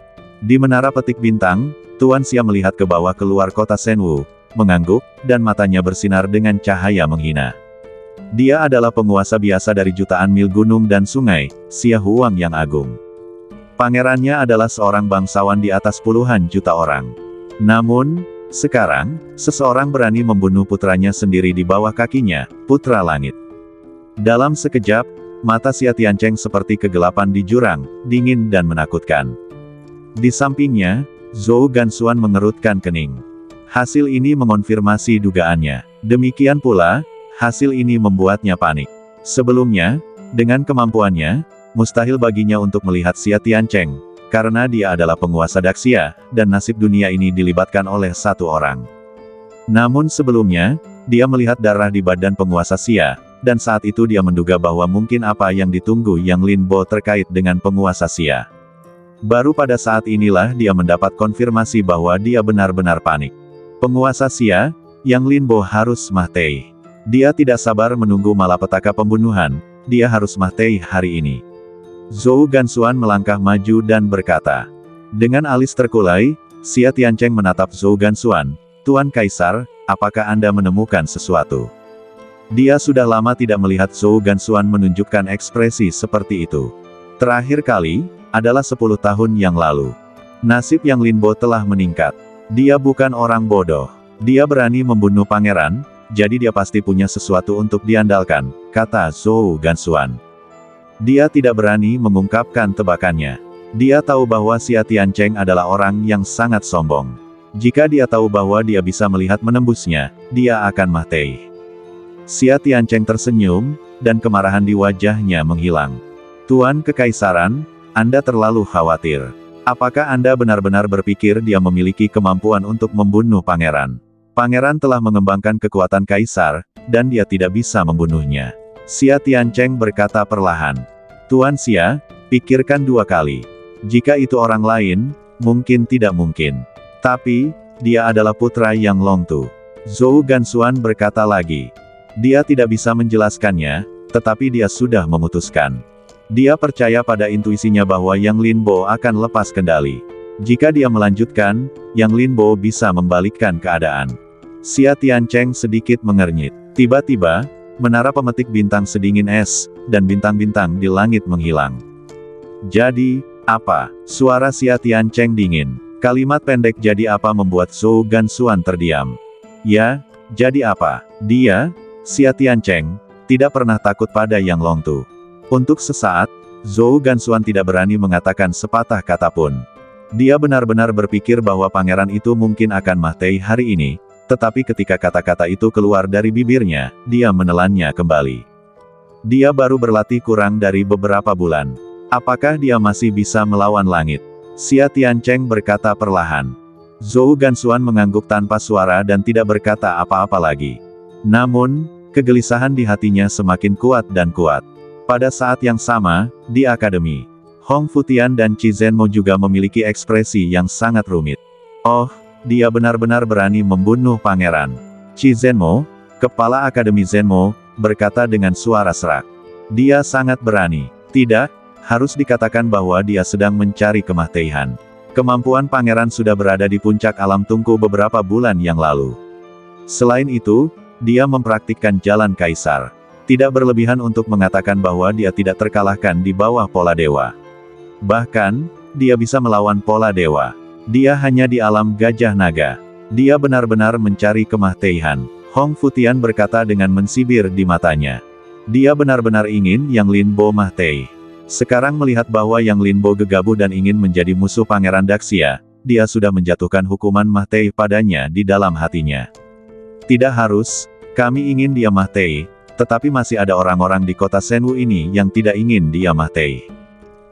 Di menara petik bintang, Tuan Xia melihat ke bawah keluar kota Shenwu, mengangguk, dan matanya bersinar dengan cahaya menghina. Dia adalah penguasa biasa dari jutaan mil gunung dan sungai, Xia Huang yang agung. Pangerannya adalah seorang bangsawan di atas puluhan juta orang. Namun, sekarang, seseorang berani membunuh putranya sendiri di bawah kakinya, Putra Langit. Dalam sekejap, mata Xia Tiancheng seperti kegelapan di jurang, dingin dan menakutkan. Di sampingnya, Zhou Gansuan mengerutkan kening. Hasil ini mengonfirmasi dugaannya. Demikian pula, hasil ini membuatnya panik. Sebelumnya, dengan kemampuannya, mustahil baginya untuk melihat Xia Tiancheng, karena dia adalah penguasa Daxia, dan nasib dunia ini dilibatkan oleh satu orang. Namun sebelumnya, dia melihat darah di badan penguasa Xia, dan saat itu dia menduga bahwa mungkin apa yang ditunggu Yang Linbo terkait dengan penguasa Xia. Baru pada saat inilah dia mendapat konfirmasi bahwa dia benar-benar panik. Penguasa Xia, Yang Linbo harus mati. Dia tidak sabar menunggu malapetaka pembunuhan, dia harus mati hari ini. Zhou Gansuan melangkah maju dan berkata. Dengan alis terkulai, Xia Tiancheng menatap Zhou Gansuan, Tuan Kaisar, apakah Anda menemukan sesuatu? Dia sudah lama tidak melihat Zhou Gansuan menunjukkan ekspresi seperti itu. Terakhir kali, adalah 10 tahun yang lalu. Nasib Yang Linbo telah meningkat. Dia bukan orang bodoh. Dia berani membunuh pangeran, jadi dia pasti punya sesuatu untuk diandalkan, kata Zhou Gansuan. Dia tidak berani mengungkapkan tebakannya. Dia tahu bahwa Xia Tiancheng adalah orang yang sangat sombong. Jika dia tahu bahwa dia bisa melihat menembusnya, dia akan mati. Xia Tiancheng tersenyum, dan kemarahan di wajahnya menghilang. Tuan Kekaisaran, Anda terlalu khawatir. Apakah Anda benar-benar berpikir dia memiliki kemampuan untuk membunuh pangeran? Pangeran telah mengembangkan kekuatan kaisar, dan dia tidak bisa membunuhnya. Xia Tiancheng berkata perlahan. Tuan Xia, pikirkan 2 kali. Jika itu orang lain, mungkin tidak mungkin. Tapi, dia adalah putra Yang Longtu. Zhou Gansuan berkata lagi. Dia tidak bisa menjelaskannya, tetapi dia sudah memutuskan. Dia percaya pada intuisinya bahwa Yang Linbo akan lepas kendali. Jika dia melanjutkan, Yang Linbo bisa membalikkan keadaan. Xia Tiancheng sedikit mengernyit. Tiba-tiba, menara pemetik bintang sedingin es, dan bintang-bintang di langit menghilang. Jadi, apa? Suara Xia Tiancheng dingin. Kalimat pendek jadi apa membuat Zhou Gansuan terdiam. Ya, jadi apa? Dia, Xia Tiancheng, tidak pernah takut pada Yang Longtu. Untuk sesaat, Zhou Gansuan tidak berani mengatakan sepatah kata pun. Dia benar-benar berpikir bahwa pangeran itu mungkin akan mati hari ini, tetapi ketika kata-kata itu keluar dari bibirnya, dia menelannya kembali. Dia baru berlatih kurang dari beberapa bulan. Apakah dia masih bisa melawan langit? Xia Tiancheng berkata perlahan. Zhou Gansuan mengangguk tanpa suara dan tidak berkata apa-apa lagi. Namun, kegelisahan di hatinya semakin kuat dan kuat. Pada saat yang sama, di akademi, Hong Futian dan Qi Zhenmo juga memiliki ekspresi yang sangat rumit. Oh, dia benar-benar berani membunuh pangeran. Qi Zhenmo, kepala Akademi Zhenmo, berkata dengan suara serak. Dia sangat berani. Tidak, harus dikatakan bahwa dia sedang mencari kematian. Kemampuan pangeran sudah berada di puncak alam tungku beberapa bulan yang lalu. Selain itu, dia mempraktikkan jalan kaisar. Tidak berlebihan untuk mengatakan bahwa dia tidak terkalahkan di bawah pola dewa. Bahkan, dia bisa melawan pola dewa. Dia hanya di alam gajah naga. Dia benar-benar mencari kematian. Hong Futian berkata dengan mensibir di matanya. Dia benar-benar ingin Yang Linbo mati. Sekarang melihat bahwa Yang Linbo gegabah dan ingin menjadi musuh Pangeran Daxia, dia sudah menjatuhkan hukuman mati padanya di dalam hatinya. Tidak harus, kami ingin dia mati, tetapi masih ada orang-orang di kota Shenwu ini yang tidak ingin dia mati.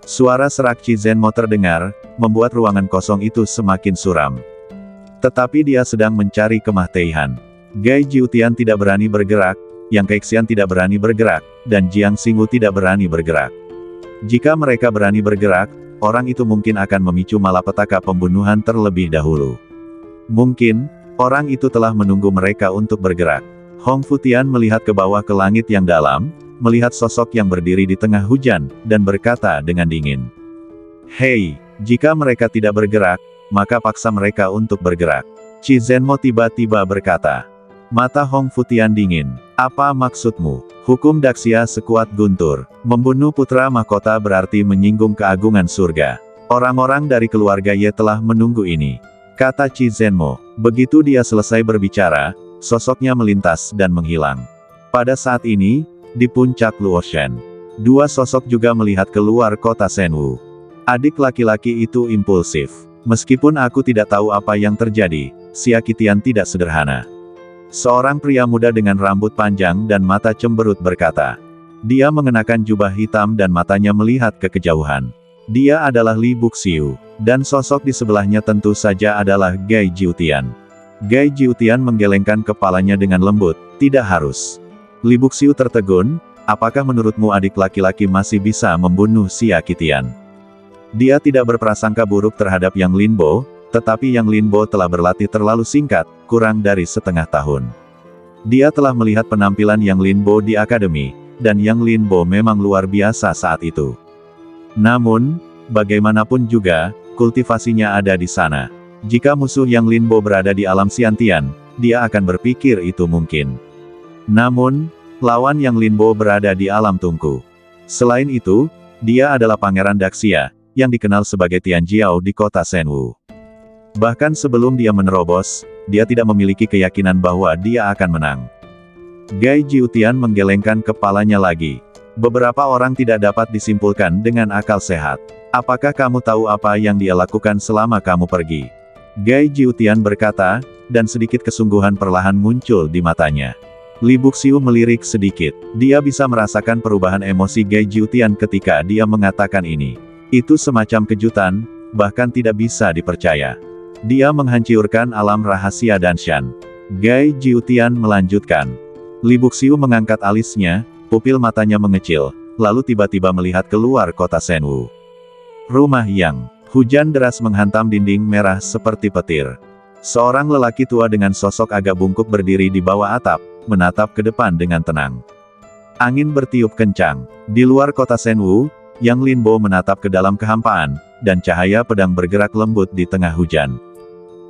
Suara serak Qi Zhenmo terdengar, membuat ruangan kosong itu semakin suram. Tetapi dia sedang mencari kematian. Gai Jiutian tidak berani bergerak, Yang Kaixian tidak berani bergerak, dan Jiang Xingwu tidak berani bergerak. Jika mereka berani bergerak, orang itu mungkin akan memicu malapetaka pembunuhan terlebih dahulu. Mungkin, orang itu telah menunggu mereka untuk bergerak. Hong Futian melihat ke bawah ke langit yang dalam, melihat sosok yang berdiri di tengah hujan, dan berkata dengan dingin. Hei, jika mereka tidak bergerak, maka paksa mereka untuk bergerak. Qi Zhenmo tiba-tiba berkata. Mata Hong Futian dingin. Apa maksudmu? Hukum Daxia sekuat guntur. Membunuh putra mahkota berarti menyinggung keagungan surga. Orang-orang dari keluarga Ye telah menunggu ini. Kata Qi Zhenmo. Begitu dia selesai berbicara, sosoknya melintas dan menghilang. Pada saat ini, di puncak Luoshan, dua sosok juga melihat keluar kota Shenwu. Adik laki-laki itu impulsif. Meskipun aku tidak tahu apa yang terjadi, Xia Qitian tidak sederhana. Seorang pria muda dengan rambut panjang dan mata cemberut berkata. Dia mengenakan jubah hitam dan matanya melihat ke kejauhan. Dia adalah Li Buxiu, dan sosok di sebelahnya tentu saja adalah Gai Jiutian. Gai Jiutian menggelengkan kepalanya dengan lembut, tidak harus. Li Buxiu tertegun, apakah menurutmu adik laki-laki masih bisa membunuh Xia Qitian? Dia tidak berprasangka buruk terhadap Yang Linbo, tetapi Yang Linbo telah berlatih terlalu singkat, kurang dari setengah tahun. Dia telah melihat penampilan Yang Linbo di akademi, dan Yang Linbo memang luar biasa saat itu. Namun, bagaimanapun juga, kultivasinya ada di sana. Jika musuh Yang Linbo berada di alam Xiantian, dia akan berpikir itu mungkin. Namun, lawan Yang Linbo berada di alam tungku. Selain itu, dia adalah Pangeran Daxia, yang dikenal sebagai Tianjiao di kota Shenwu. Bahkan sebelum dia menerobos, dia tidak memiliki keyakinan bahwa dia akan menang. Gai Jiutian menggelengkan kepalanya lagi. Beberapa orang tidak dapat disimpulkan dengan akal sehat. Apakah kamu tahu apa yang dia lakukan selama kamu pergi? Gai Jiutian berkata, dan sedikit kesungguhan perlahan muncul di matanya. Li Buxiu melirik sedikit. Dia bisa merasakan perubahan emosi Gai Jiutian ketika dia mengatakan ini. Itu semacam kejutan, bahkan tidak bisa dipercaya. Dia menghancurkan alam rahasia Danshan. Gai Jiutian melanjutkan. Li Buxiu mengangkat alisnya, pupil matanya mengecil, lalu tiba-tiba melihat keluar kota Shenwu. Rumah Yang. Hujan deras menghantam dinding merah seperti petir. Seorang lelaki tua dengan sosok agak bungkuk berdiri di bawah atap, menatap ke depan dengan tenang. Angin bertiup kencang. Di luar kota Shenwu, Yang Linbo menatap ke dalam kehampaan, dan cahaya pedang bergerak lembut di tengah hujan.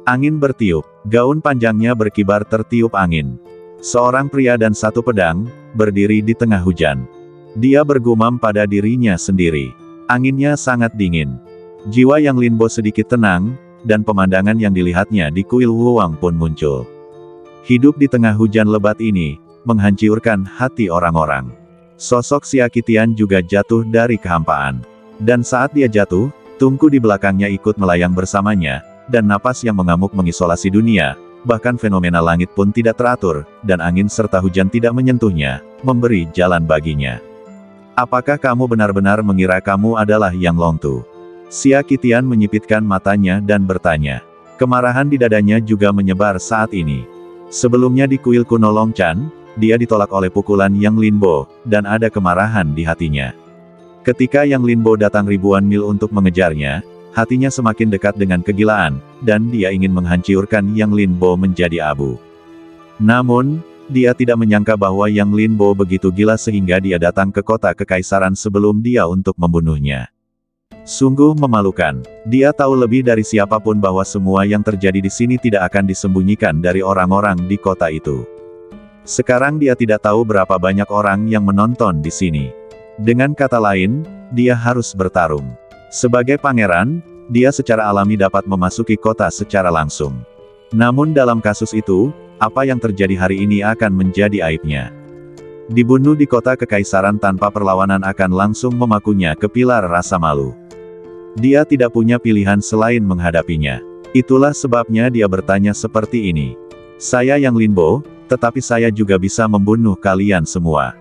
Angin bertiup, gaun panjangnya berkibar tertiup angin. Seorang pria dan satu pedang, berdiri di tengah hujan. Dia bergumam pada dirinya sendiri. Anginnya sangat dingin. Jiwa Yang Linbo sedikit tenang, dan pemandangan yang dilihatnya di kuil Wuwang pun muncul. Hidup di tengah hujan lebat ini, menghancurkan hati orang-orang. Sosok Xiaqitian juga jatuh dari kehampaan. Dan saat dia jatuh, tungku di belakangnya ikut melayang bersamanya, dan napas yang mengamuk mengisolasi dunia. Bahkan fenomena langit pun tidak teratur, dan angin serta hujan tidak menyentuhnya, memberi jalan baginya. Apakah kamu benar-benar mengira kamu adalah Yang Longtu? Xiaqitian menyipitkan matanya dan bertanya. Kemarahan di dadanya juga menyebar saat ini. Sebelumnya di kuil kuno Longchan, dia ditolak oleh pukulan Yang Linbo, dan ada kemarahan di hatinya. Ketika Yang Linbo datang ribuan mil untuk mengejarnya, hatinya semakin dekat dengan kegilaan, dan dia ingin menghancurkan Yang Linbo menjadi abu. Namun, dia tidak menyangka bahwa Yang Linbo begitu gila sehingga dia datang ke kota kekaisaran sebelum dia untuk membunuhnya. Sungguh memalukan. Dia tahu lebih dari siapapun bahwa semua yang terjadi di sini tidak akan disembunyikan dari orang-orang di kota itu. Sekarang dia tidak tahu berapa banyak orang yang menonton di sini. Dengan kata lain, dia harus bertarung. Sebagai pangeran, dia secara alami dapat memasuki kota secara langsung. Namun dalam kasus itu, apa yang terjadi hari ini akan menjadi aibnya. Dibunuh di kota kekaisaran tanpa perlawanan akan langsung memakunya ke pilar rasa malu. Dia tidak punya pilihan selain menghadapinya. Itulah sebabnya dia bertanya seperti ini. Saya Yang Linbo, tetapi saya juga bisa membunuh kalian semua.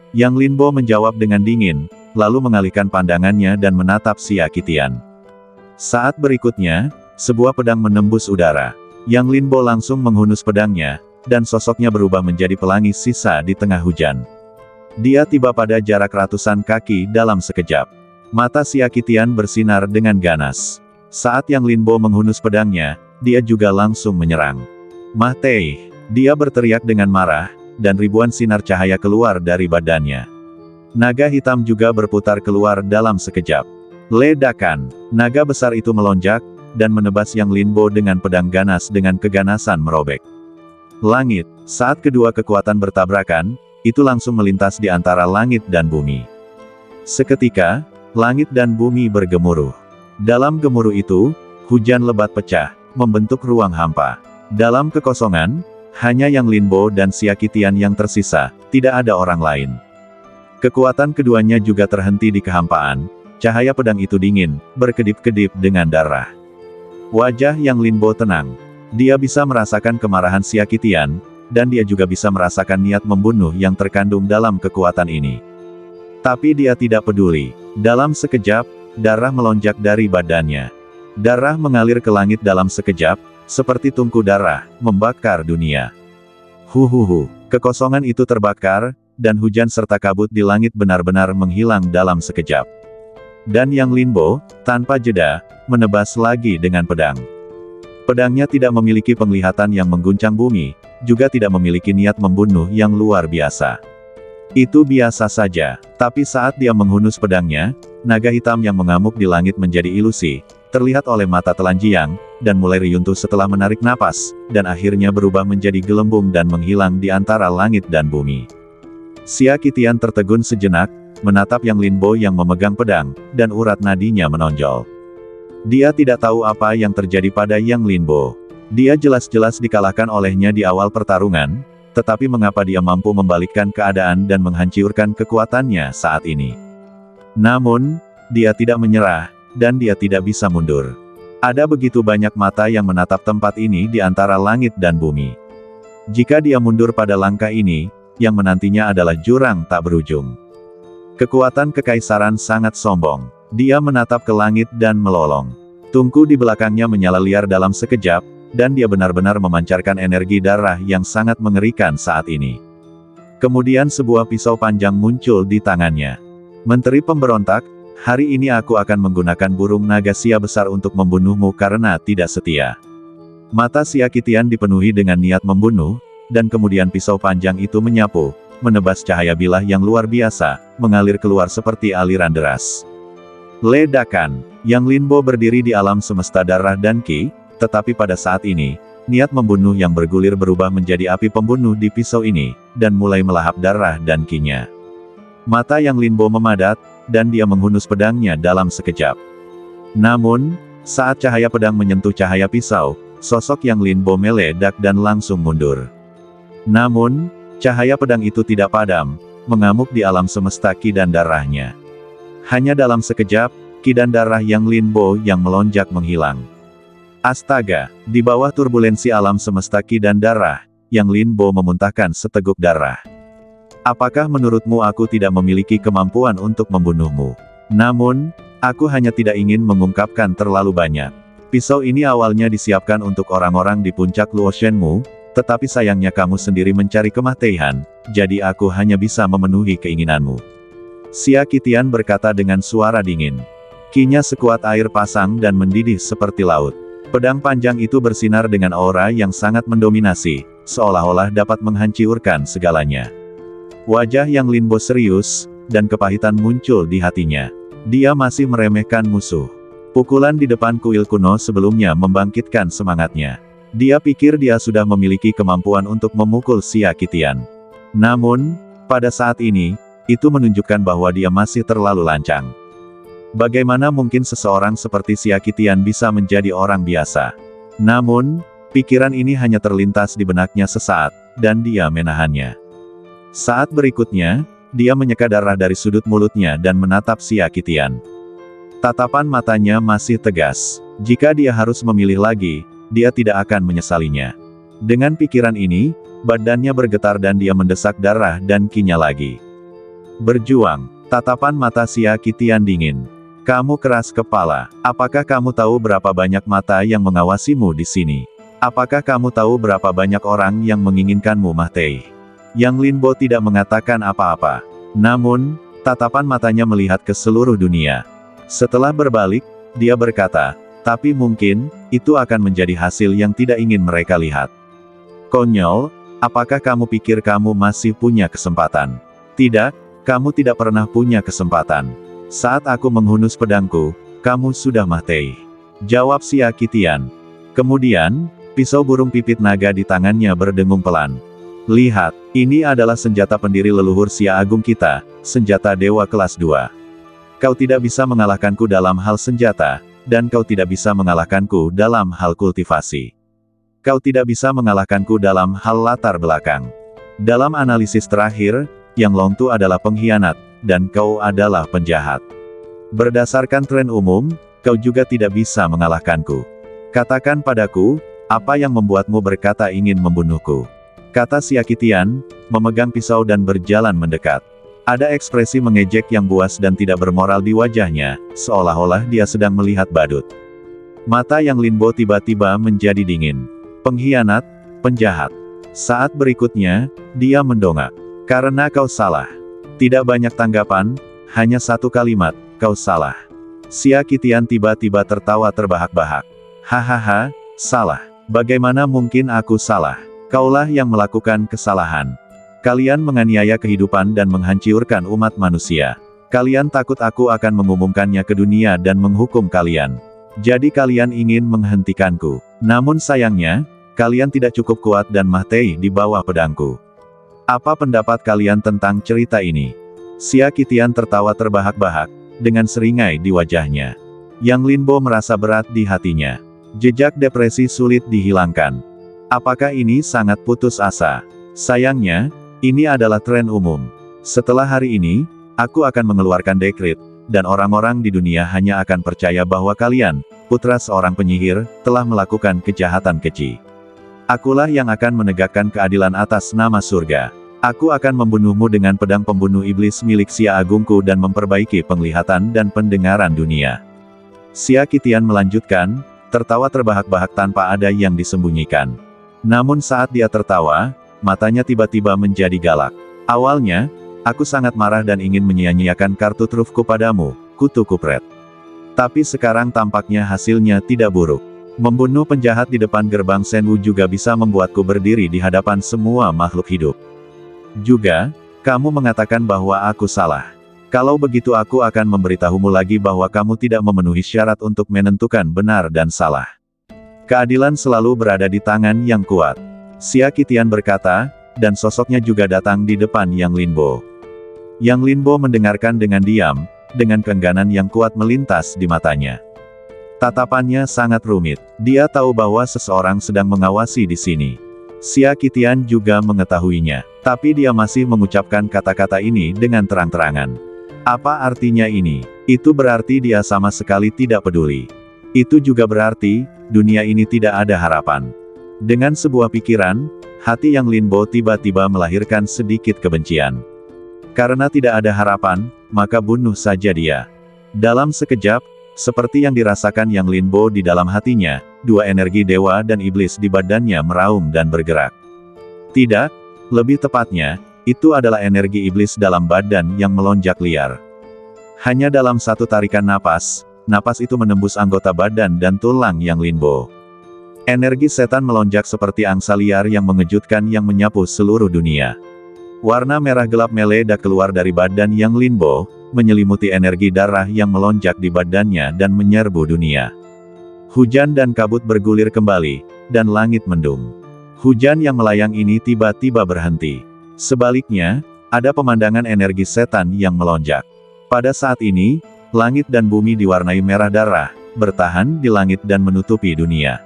Yang Linbo menjawab dengan dingin, lalu mengalihkan pandangannya dan menatap Xiaqitian. Saat berikutnya, sebuah pedang menembus udara. Yang Linbo langsung menghunus pedangnya, dan sosoknya berubah menjadi pelangi sisa di tengah hujan. Dia tiba pada jarak ratusan kaki dalam sekejap. Mata Xiaqitian bersinar dengan ganas. Saat Yang Linbo menghunus pedangnya, dia juga langsung menyerang. Mati! Dia berteriak dengan marah, dan ribuan sinar cahaya keluar dari badannya. Naga hitam juga berputar keluar dalam sekejap. Ledakan! Naga besar itu melonjak, dan menebas Yang Linbo dengan pedang ganas dengan keganasan merobek langit. Saat kedua kekuatan bertabrakan, itu langsung melintas di antara langit dan bumi. Seketika, langit dan bumi bergemuruh. Dalam gemuruh itu, hujan lebat pecah, membentuk ruang hampa. Dalam kekosongan, hanya Yang Linbo dan Xiaqitian yang tersisa, tidak ada orang lain. Kekuatan keduanya juga terhenti di kehampaan. Cahaya pedang itu dingin, berkedip-kedip dengan darah. Wajah Yang Linbo tenang. Dia bisa merasakan kemarahan Xiaqitian, dan dia juga bisa merasakan niat membunuh yang terkandung dalam kekuatan ini. Tapi dia tidak peduli. Dalam sekejap, darah melonjak dari badannya. Darah mengalir ke langit dalam sekejap, seperti tungku darah, membakar dunia. Huhuhu, kekosongan itu terbakar, dan hujan serta kabut di langit benar-benar menghilang dalam sekejap. Dan Yang Linbo, tanpa jeda, menebas lagi dengan pedang. Pedangnya tidak memiliki penglihatan yang mengguncang bumi, juga tidak memiliki niat membunuh yang luar biasa. Itu biasa saja, tapi saat dia menghunus pedangnya, naga hitam yang mengamuk di langit menjadi ilusi, terlihat oleh mata telanjang, dan mulai runtuh setelah menarik napas, dan akhirnya berubah menjadi gelembung dan menghilang di antara langit dan bumi. Xia Qitian tertegun sejenak, menatap Yang Linbo yang memegang pedang, dan urat nadinya menonjol. Dia tidak tahu apa yang terjadi pada Yang Linbo. Dia jelas-jelas dikalahkan olehnya di awal pertarungan, tetapi mengapa dia mampu membalikkan keadaan dan menghancurkan kekuatannya saat ini? Namun, dia tidak menyerah, dan dia tidak bisa mundur. Ada begitu banyak mata yang menatap tempat ini di antara langit dan bumi. Jika dia mundur pada langkah ini, yang menantinya adalah jurang tak berujung. Kekuatan kekaisaran sangat sombong. Dia menatap ke langit dan melolong. Tungku di belakangnya menyala liar dalam sekejap, dan dia benar-benar memancarkan energi darah yang sangat mengerikan saat ini. Kemudian sebuah pisau panjang muncul di tangannya. Menteri pemberontak, hari ini aku akan menggunakan burung naga Xia besar untuk membunuhmu karena tidak setia. Mata Xia Qitian dipenuhi dengan niat membunuh, dan kemudian pisau panjang itu menyapu, menebas cahaya bilah yang luar biasa, mengalir keluar seperti aliran deras. Ledakan. Yang Linbo berdiri di alam semesta darah dan ki, tetapi pada saat ini, niat membunuh yang bergulir berubah menjadi api pembunuh di pisau ini, dan mulai melahap darah dan ki-nya. Mata Yang Linbo memadat, dan dia menghunus pedangnya dalam sekejap. Namun, saat cahaya pedang menyentuh cahaya pisau, sosok Yang Linbo meledak dan langsung mundur. Namun, cahaya pedang itu tidak padam, mengamuk di alam semesta ki dan darahnya. Hanya dalam sekejap, ki dan darah Yang Linbo yang melonjak menghilang. Astaga, di bawah turbulensi alam semesta ki dan darah, Yang Linbo memuntahkan seteguk darah. Apakah menurutmu aku tidak memiliki kemampuan untuk membunuhmu? Namun, aku hanya tidak ingin mengungkapkan terlalu banyak. Pisau ini awalnya disiapkan untuk orang-orang di puncak Luoshenmu, tetapi sayangnya kamu sendiri mencari kematian, jadi aku hanya bisa memenuhi keinginanmu. Xia Qitian berkata dengan suara dingin. Ki-nya sekuat air pasang dan mendidih seperti laut. Pedang panjang itu bersinar dengan aura yang sangat mendominasi, seolah-olah dapat menghancurkan segalanya. Wajah Yang Linbo serius, dan kepahitan muncul di hatinya. Dia masih meremehkan musuh. Pukulan di depan kuil kuno sebelumnya membangkitkan semangatnya. Dia pikir dia sudah memiliki kemampuan untuk memukul Xia Qitian. Namun, pada saat ini, itu menunjukkan bahwa dia masih terlalu lancang. Bagaimana mungkin seseorang seperti Xia Qitian bisa menjadi orang biasa? Namun, pikiran ini hanya terlintas di benaknya sesaat, dan dia menahannya. Saat berikutnya, dia menyeka darah dari sudut mulutnya dan menatap Xia Qitian. Tatapan matanya masih tegas. Jika dia harus memilih lagi, dia tidak akan menyesalinya. Dengan pikiran ini, badannya bergetar dan dia mendesak darah dan ki-nya lagi. Berjuang. Tatapan mata Xia Qitian dingin. Kamu keras kepala. Apakah kamu tahu berapa banyak mata yang mengawasimu di sini? Apakah kamu tahu berapa banyak orang yang menginginkanmu mati? Yang Linbo tidak mengatakan apa-apa. Namun, tatapan matanya melihat ke seluruh dunia. Setelah berbalik, dia berkata, tapi mungkin, itu akan menjadi hasil yang tidak ingin mereka lihat. Konyol, apakah kamu pikir kamu masih punya kesempatan? Tidak, kamu tidak pernah punya kesempatan. Saat aku menghunus pedangku, kamu sudah mati. Jawab Xia Qitian. Kemudian, pisau burung pipit naga di tangannya berdengung pelan. Lihat, ini adalah senjata pendiri leluhur Xia Agung kita, senjata dewa kelas 2. Kau tidak bisa mengalahkanku dalam hal senjata, dan kau tidak bisa mengalahkanku dalam hal kultivasi. Kau tidak bisa mengalahkanku dalam hal latar belakang. Dalam analisis terakhir, Yang Longtu adalah pengkhianat, dan kau adalah penjahat. Berdasarkan tren umum, kau juga tidak bisa mengalahkanku. Katakan padaku, apa yang membuatmu berkata ingin membunuhku? Kata Xia Qitian, memegang pisau dan berjalan mendekat. Ada ekspresi mengejek yang buas dan tidak bermoral di wajahnya, seolah-olah dia sedang melihat badut. Mata Yang Linbo tiba-tiba menjadi dingin. Pengkhianat, penjahat. Saat berikutnya, dia mendongak. Karena kau salah. Tidak banyak tanggapan, hanya satu kalimat, kau salah. Xia Qitian tiba-tiba tertawa terbahak-bahak. Hahaha, salah. Bagaimana mungkin aku salah? Kaulah yang melakukan kesalahan. Kalian menganiaya kehidupan dan menghancurkan umat manusia. Kalian takut aku akan mengumumkannya ke dunia dan menghukum kalian. Jadi kalian ingin menghentikanku. Namun sayangnya, kalian tidak cukup kuat dan mati di bawah pedangku. Apa pendapat kalian tentang cerita ini? Xia Qitian tertawa terbahak-bahak, dengan seringai di wajahnya. Yang Linbo merasa berat di hatinya. Jejak depresi sulit dihilangkan. Apakah ini sangat putus asa? Sayangnya, ini adalah tren umum. Setelah hari ini, aku akan mengeluarkan dekret, dan orang-orang di dunia hanya akan percaya bahwa kalian, putra seorang penyihir, telah melakukan kejahatan keji. Akulah yang akan menegakkan keadilan atas nama surga. Aku akan membunuhmu dengan pedang pembunuh iblis milik Xia Agungku dan memperbaiki penglihatan dan pendengaran dunia. Xia Qitian melanjutkan, tertawa terbahak-bahak tanpa ada yang disembunyikan. Namun saat dia tertawa, matanya tiba-tiba menjadi galak. Awalnya, aku sangat marah dan ingin menyia-nyiakan kartu trufku padamu, kutu kupret. Tapi sekarang tampaknya hasilnya tidak buruk. Membunuh penjahat di depan gerbang Shenwu juga bisa membuatku berdiri di hadapan semua makhluk hidup. Juga, kamu mengatakan bahwa aku salah. Kalau begitu aku akan memberitahumu lagi bahwa kamu tidak memenuhi syarat untuk menentukan benar dan salah. Keadilan selalu berada di tangan yang kuat. Xia Qitian berkata, dan sosoknya juga datang di depan Yang Linbo. Yang Linbo mendengarkan dengan diam, dengan keengganan yang kuat melintas di matanya. Tatapannya sangat rumit. Dia tahu bahwa seseorang sedang mengawasi di sini. Xia Qitian juga mengetahuinya, tapi dia masih mengucapkan kata-kata ini dengan terang-terangan. Apa artinya ini? Itu berarti dia sama sekali tidak peduli. Itu juga berarti, dunia ini tidak ada harapan. Dengan sebuah pikiran, hati Yang Linbo tiba-tiba melahirkan sedikit kebencian. Karena tidak ada harapan, maka bunuh saja dia. Dalam sekejap, seperti yang dirasakan Yang Linbo di dalam hatinya, dua energi dewa dan iblis di badannya meraung dan bergerak. Tidak, lebih tepatnya, itu adalah energi iblis dalam badan yang melonjak liar. Hanya dalam satu tarikan napas, napas itu menembus anggota badan dan tulang Yang Linbo. Energi setan melonjak seperti angsa liar yang mengejutkan yang menyapu seluruh dunia. Warna merah gelap meledak keluar dari badan Yang Linbo, menyelimuti energi darah yang melonjak di badannya dan menyerbu dunia. Hujan dan kabut bergulir kembali, dan langit mendung. Hujan yang melayang ini tiba-tiba berhenti. Sebaliknya, ada pemandangan energi setan yang melonjak. Pada saat ini, langit dan bumi diwarnai merah darah, bertahan di langit dan menutupi dunia.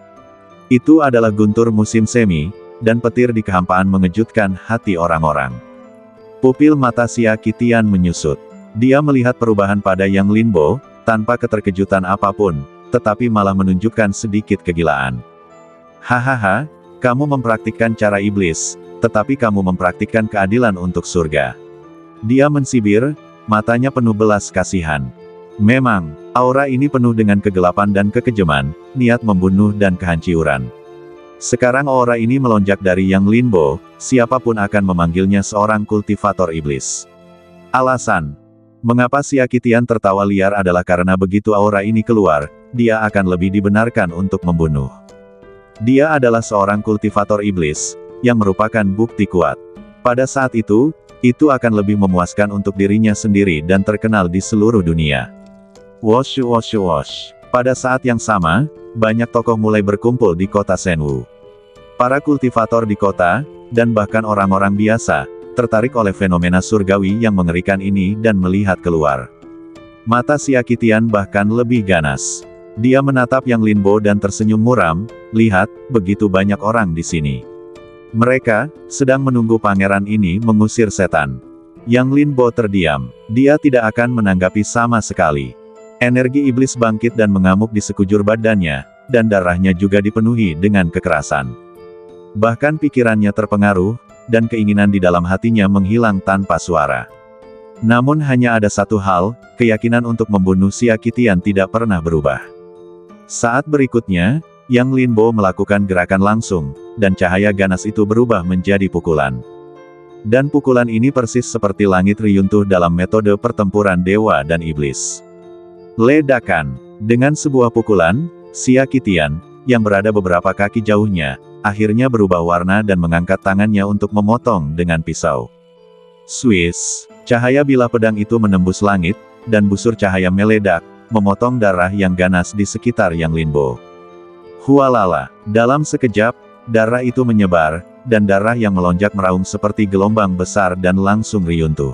Itu adalah guntur musim semi, dan petir di kehampaan mengejutkan hati orang-orang. Pupil mata Xia Qitian menyusut. Dia melihat perubahan pada Yang Linbo, tanpa keterkejutan apapun, tetapi malah menunjukkan sedikit kegilaan. Hahaha, kamu mempraktikkan cara iblis, tetapi kamu mempraktikkan keadilan untuk surga. Dia mensibir, matanya penuh belas kasihan. Memang, aura ini penuh dengan kegelapan dan kekejaman, niat membunuh dan kehancuran. Sekarang aura ini melonjak dari Yang Linbo, siapapun akan memanggilnya seorang kultivator iblis. Alasan mengapa Xia Qitian tertawa liar adalah karena begitu aura ini keluar, dia akan lebih dibenarkan untuk membunuh. Dia adalah seorang kultivator iblis, yang merupakan bukti kuat. Pada saat itu akan lebih memuaskan untuk dirinya sendiri dan terkenal di seluruh dunia. Wosh wosh wosh. Pada saat yang sama, banyak tokoh mulai berkumpul di kota Shenwu. Para kultivator di kota, dan bahkan orang-orang biasa, tertarik oleh fenomena surgawi yang mengerikan ini dan melihat keluar. Mata Xia Qitian bahkan lebih ganas. Dia menatap Yang Linbo dan tersenyum muram, lihat, begitu banyak orang di sini. Mereka sedang menunggu pangeran ini mengusir setan. Yang Linbo terdiam. Dia tidak akan menanggapi sama sekali. Energi iblis bangkit dan mengamuk di sekujur badannya, dan darahnya juga dipenuhi dengan kekerasan. Bahkan pikirannya terpengaruh, dan keinginan di dalam hatinya menghilang tanpa suara. Namun hanya ada satu hal, keyakinan untuk membunuh Xia Qitian tidak pernah berubah. Saat berikutnya, Yang Linbo melakukan gerakan langsung, dan cahaya ganas itu berubah menjadi pukulan. Dan pukulan ini persis seperti langit riyuntuh dalam metode pertempuran dewa dan iblis. Ledakan. Dengan sebuah pukulan, Xia Qitian, yang berada beberapa kaki jauhnya, akhirnya berubah warna dan mengangkat tangannya untuk memotong dengan pisau. Swiss. Cahaya bilah pedang itu menembus langit, dan busur cahaya meledak, memotong darah yang ganas di sekitar Yang Linbo. Hualala, dalam sekejap, darah itu menyebar, dan darah yang melonjak meraung seperti gelombang besar dan langsung riyuntuh.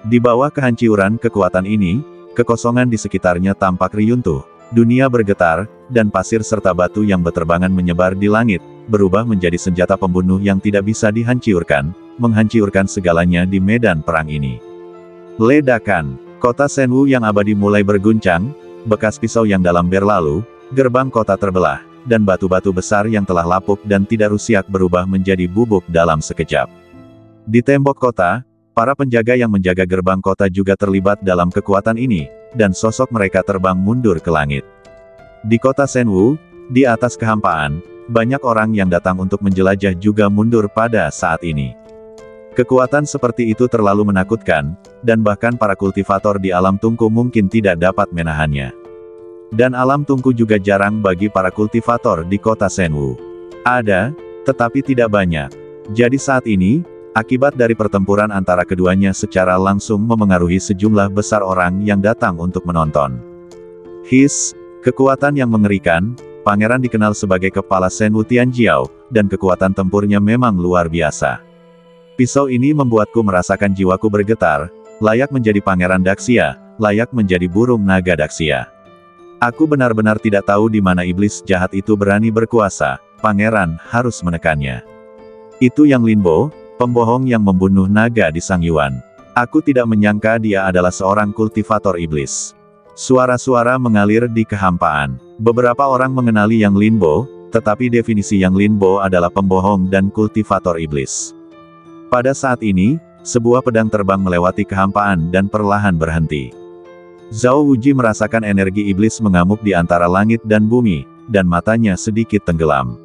Di bawah kehancuran kekuatan ini, kekosongan di sekitarnya tampak riyuntuh, dunia bergetar, dan pasir serta batu yang berterbangan menyebar di langit, berubah menjadi senjata pembunuh yang tidak bisa dihancurkan, menghancurkan segalanya di medan perang ini. Ledakan, kota Shenwu yang abadi mulai berguncang, bekas pisau yang dalam berlalu, gerbang kota terbelah, dan batu-batu besar yang telah lapuk dan tidak rusiak berubah menjadi bubuk dalam sekejap. Di tembok kota, para penjaga yang menjaga gerbang kota juga terlibat dalam kekuatan ini, dan sosok mereka terbang mundur ke langit. Di kota Shenwu, di atas kehampaan, banyak orang yang datang untuk menjelajah juga mundur pada saat ini. Kekuatan seperti itu terlalu menakutkan, dan bahkan para kultivator di alam tungku mungkin tidak dapat menahannya. Dan alam tungku juga jarang bagi para kultivator di kota Shenwu. Ada, tetapi tidak banyak. Jadi saat ini, akibat dari pertempuran antara keduanya secara langsung memengaruhi sejumlah besar orang yang datang untuk menonton. Kekuatan yang mengerikan, pangeran dikenal sebagai kepala Shenwu Tianjiao, dan kekuatan tempurnya memang luar biasa. Pisau ini membuatku merasakan jiwaku bergetar, layak menjadi pangeran Daxia, layak menjadi burung naga Daxia. Aku benar-benar tidak tahu di mana iblis jahat itu berani berkuasa, pangeran harus menekannya. Itu Yang Linbo, pembohong yang membunuh naga di Sangyuan. Aku tidak menyangka dia adalah seorang kultivator iblis. Suara-suara mengalir di kehampaan. Beberapa orang mengenali Yang Linbo, tetapi definisi Yang Linbo adalah pembohong dan kultivator iblis. Pada saat ini, sebuah pedang terbang melewati kehampaan dan perlahan berhenti. Zhao Wuji merasakan energi iblis mengamuk di antara langit dan bumi, dan matanya sedikit tenggelam.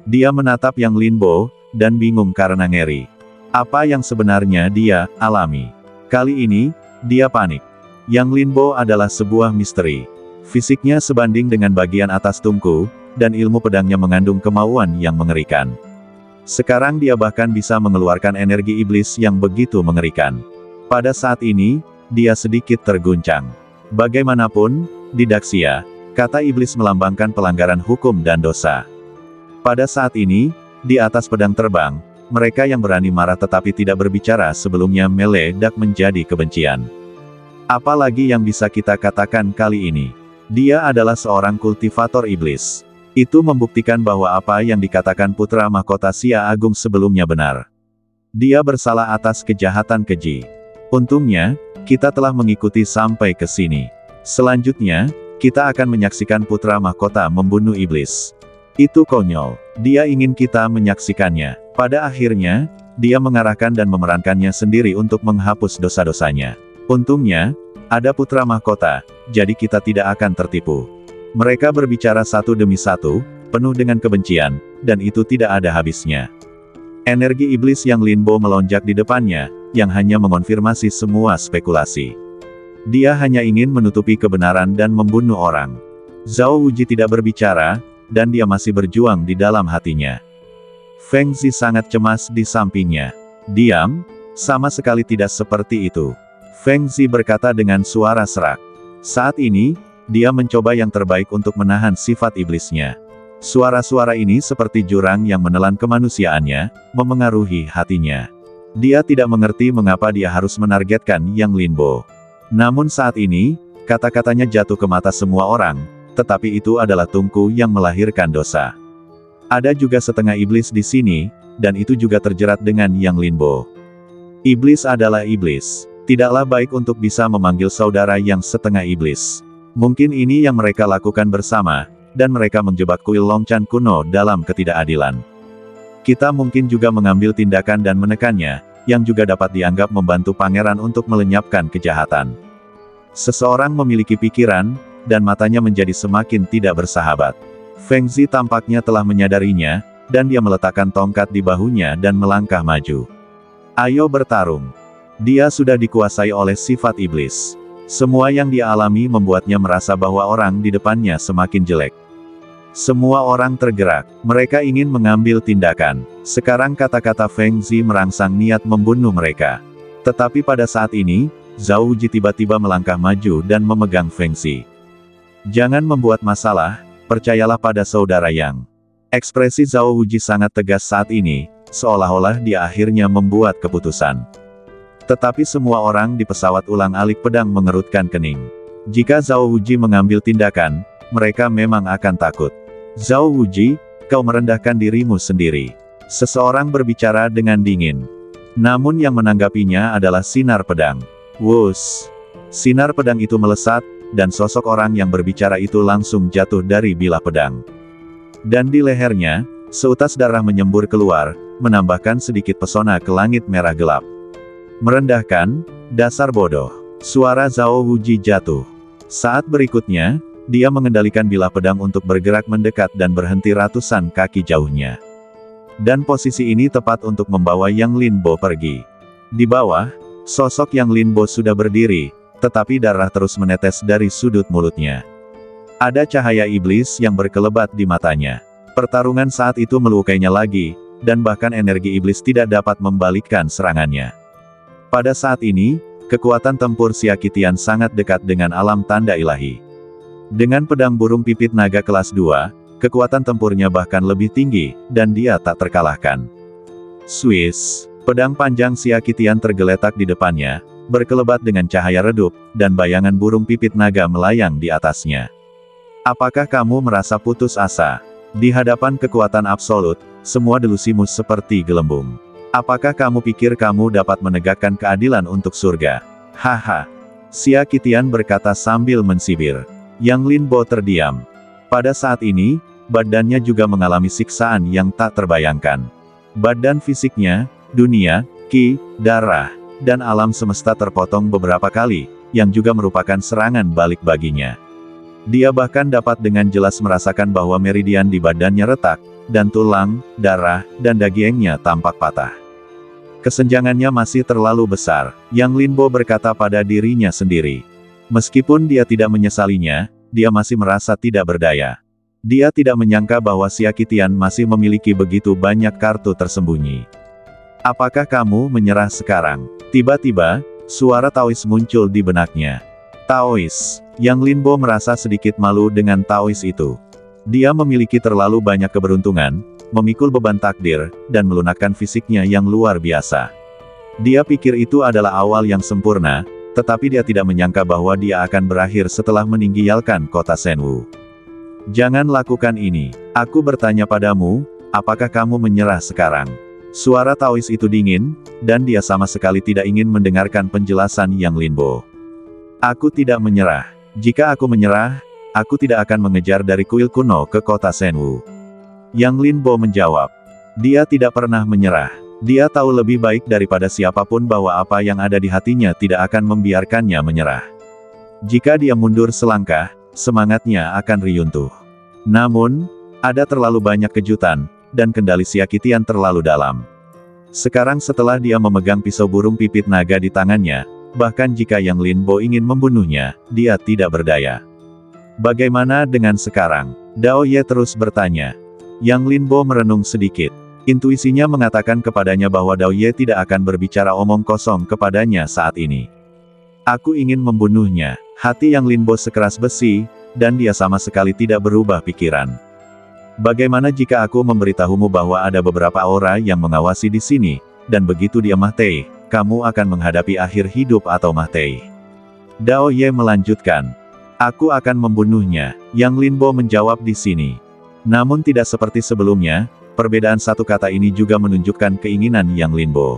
Dia menatap Yang Linbo, dan bingung karena ngeri. Apa yang sebenarnya dia alami? Kali ini, dia panik. Yang Linbo adalah sebuah misteri. Fisiknya sebanding dengan bagian atas tungku, dan ilmu pedangnya mengandung kemauan yang mengerikan. Sekarang dia bahkan bisa mengeluarkan energi iblis yang begitu mengerikan. Pada saat ini, dia sedikit terguncang. Bagaimanapun, di Daxia, kata iblis melambangkan pelanggaran hukum dan dosa. Pada saat ini, di atas pedang terbang, mereka yang berani marah tetapi tidak berbicara sebelumnya meledak menjadi kebencian. Apalagi yang bisa kita katakan kali ini? Dia adalah seorang kultivator iblis. Itu membuktikan bahwa apa yang dikatakan putra mahkota Xia Agung sebelumnya benar. Dia bersalah atas kejahatan keji. Untungnya, kita telah mengikuti sampai ke sini. Selanjutnya, kita akan menyaksikan putra mahkota membunuh iblis. Itu konyol. Dia ingin kita menyaksikannya. Pada akhirnya, dia mengarahkan dan memerankannya sendiri untuk menghapus dosa-dosanya. Untungnya, ada putra mahkota, jadi kita tidak akan tertipu. Mereka berbicara satu demi satu, penuh dengan kebencian, dan itu tidak ada habisnya. Energi iblis Yang Linbo melonjak di depannya, yang hanya mengonfirmasi semua spekulasi. Dia hanya ingin menutupi kebenaran dan membunuh orang. Zhao Wuji tidak berbicara, dan dia masih berjuang di dalam hatinya. Feng Zi sangat cemas di sampingnya. Diam, sama sekali tidak seperti itu. Feng Zi berkata dengan suara serak. Saat ini, dia mencoba yang terbaik untuk menahan sifat iblisnya. Suara-suara ini seperti jurang yang menelan kemanusiaannya, memengaruhi hatinya. Dia tidak mengerti mengapa dia harus menargetkan Yang Linbo. Namun saat ini, kata-katanya jatuh ke mata semua orang, tetapi itu adalah tungku yang melahirkan dosa. Ada juga setengah iblis di sini, dan itu juga terjerat dengan Yang Linbo. Iblis adalah iblis. Tidaklah baik untuk bisa memanggil saudara yang setengah iblis. Mungkin ini yang mereka lakukan bersama, dan mereka menjebak kuil Longchan kuno dalam ketidakadilan. Kita mungkin juga mengambil tindakan dan menekannya, yang juga dapat dianggap membantu pangeran untuk melenyapkan kejahatan. Seseorang memiliki pikiran, dan matanya menjadi semakin tidak bersahabat. Feng Zi tampaknya telah menyadarinya, dan dia meletakkan tongkat di bahunya dan melangkah maju. Ayo bertarung. Dia sudah dikuasai oleh sifat iblis. Semua yang dia alami membuatnya merasa bahwa orang di depannya semakin jelek. Semua orang tergerak. Mereka ingin mengambil tindakan. Sekarang kata-kata Feng Zi merangsang niat membunuh mereka. Tetapi pada saat ini, Zhao Wuji tiba-tiba melangkah maju dan memegang Feng Xi. Jangan membuat masalah, percayalah pada saudara Yang. Ekspresi Zhao Wuji sangat tegas saat ini, seolah-olah dia akhirnya membuat keputusan. Tetapi semua orang di pesawat ulang-alik pedang mengerutkan kening. Jika Zhao Wuji mengambil tindakan, mereka memang akan takut. Zhao Wuji, kau merendahkan dirimu sendiri. Seseorang berbicara dengan dingin. Namun yang menanggapinya adalah sinar pedang. Wush! Sinar pedang itu melesat, dan sosok orang yang berbicara itu langsung jatuh dari bilah pedang. Dan di lehernya, seutas darah menyembur keluar, menambahkan sedikit pesona ke langit merah gelap. Merendahkan, dasar bodoh. Suara Zhao Wuji jatuh. Saat berikutnya, dia mengendalikan bilah pedang untuk bergerak mendekat dan berhenti ratusan kaki jauhnya. Dan posisi ini tepat untuk membawa Yang Linbo pergi. Di bawah, sosok Yang Linbo sudah berdiri, tetapi darah terus menetes dari sudut mulutnya. Ada cahaya iblis yang berkelebat di matanya. Pertarungan saat itu melukainya lagi, dan bahkan energi iblis tidak dapat membalikkan serangannya. Pada saat ini, kekuatan tempur Siakitian sangat dekat dengan alam tanda ilahi. Dengan pedang burung pipit naga kelas 2, kekuatan tempurnya bahkan lebih tinggi, dan dia tak terkalahkan. Swiss, pedang panjang Siakitian tergeletak di depannya, berkelebat dengan cahaya redup, dan bayangan burung pipit naga melayang di atasnya. Apakah kamu merasa putus asa? Di hadapan kekuatan absolut, semua delusimu seperti gelembung. Apakah kamu pikir kamu dapat menegakkan keadilan untuk surga? Haha. Siakitian berkata sambil mensibir. Yang Linbo terdiam. Pada saat ini, badannya juga mengalami siksaan yang tak terbayangkan. Badan fisiknya, dunia, ki, darah, dan alam semesta terpotong beberapa kali, yang juga merupakan serangan balik baginya. Dia bahkan dapat dengan jelas merasakan bahwa meridian di badannya retak, dan tulang, darah, dan dagingnya tampak patah. Kesenjangannya masih terlalu besar, Yang Linbo berkata pada dirinya sendiri. Meskipun dia tidak menyesalinya, dia masih merasa tidak berdaya. Dia tidak menyangka bahwa Siakitian masih memiliki begitu banyak kartu tersembunyi. Apakah kamu menyerah sekarang? Tiba-tiba, suara Taois muncul di benaknya. Taois. Yang Linbo merasa sedikit malu dengan Taois itu. Dia memiliki terlalu banyak keberuntungan, memikul beban takdir, dan melunakkan fisiknya yang luar biasa. Dia pikir itu adalah awal yang sempurna, tetapi dia tidak menyangka bahwa dia akan berakhir setelah meninggalkan kota Shenwu. Jangan lakukan ini. Aku bertanya padamu, apakah kamu menyerah sekarang? Suara Taois itu dingin, dan dia sama sekali tidak ingin mendengarkan penjelasan Yang Linbo. Aku tidak menyerah. Jika aku menyerah, aku tidak akan mengejar dari kuil kuno ke kota Shenwu. Yang Linbo menjawab. Dia tidak pernah menyerah. Dia tahu lebih baik daripada siapapun bahwa apa yang ada di hatinya tidak akan membiarkannya menyerah. Jika dia mundur selangkah, semangatnya akan riyuntuh. Namun, ada terlalu banyak kejutan, dan kendali Siakitian terlalu dalam. Sekarang setelah dia memegang pisau burung pipit naga di tangannya, bahkan jika Yang Linbo ingin membunuhnya, dia tidak berdaya. Bagaimana dengan sekarang? Dao Ye terus bertanya. Yang Linbo merenung sedikit. Intuisinya mengatakan kepadanya bahwa Dao Ye tidak akan berbicara omong kosong kepadanya saat ini. Aku ingin membunuhnya. Hati Yang Linbo sekeras besi, dan dia sama sekali tidak berubah pikiran. Bagaimana jika aku memberitahumu bahwa ada beberapa aura yang mengawasi di sini, dan begitu dia mati, kamu akan menghadapi akhir hidup atau mati. Dao Ye melanjutkan. Aku akan membunuhnya, Yang Linbo menjawab di sini. Namun tidak seperti sebelumnya, perbedaan satu kata ini juga menunjukkan keinginan Yang Linbo.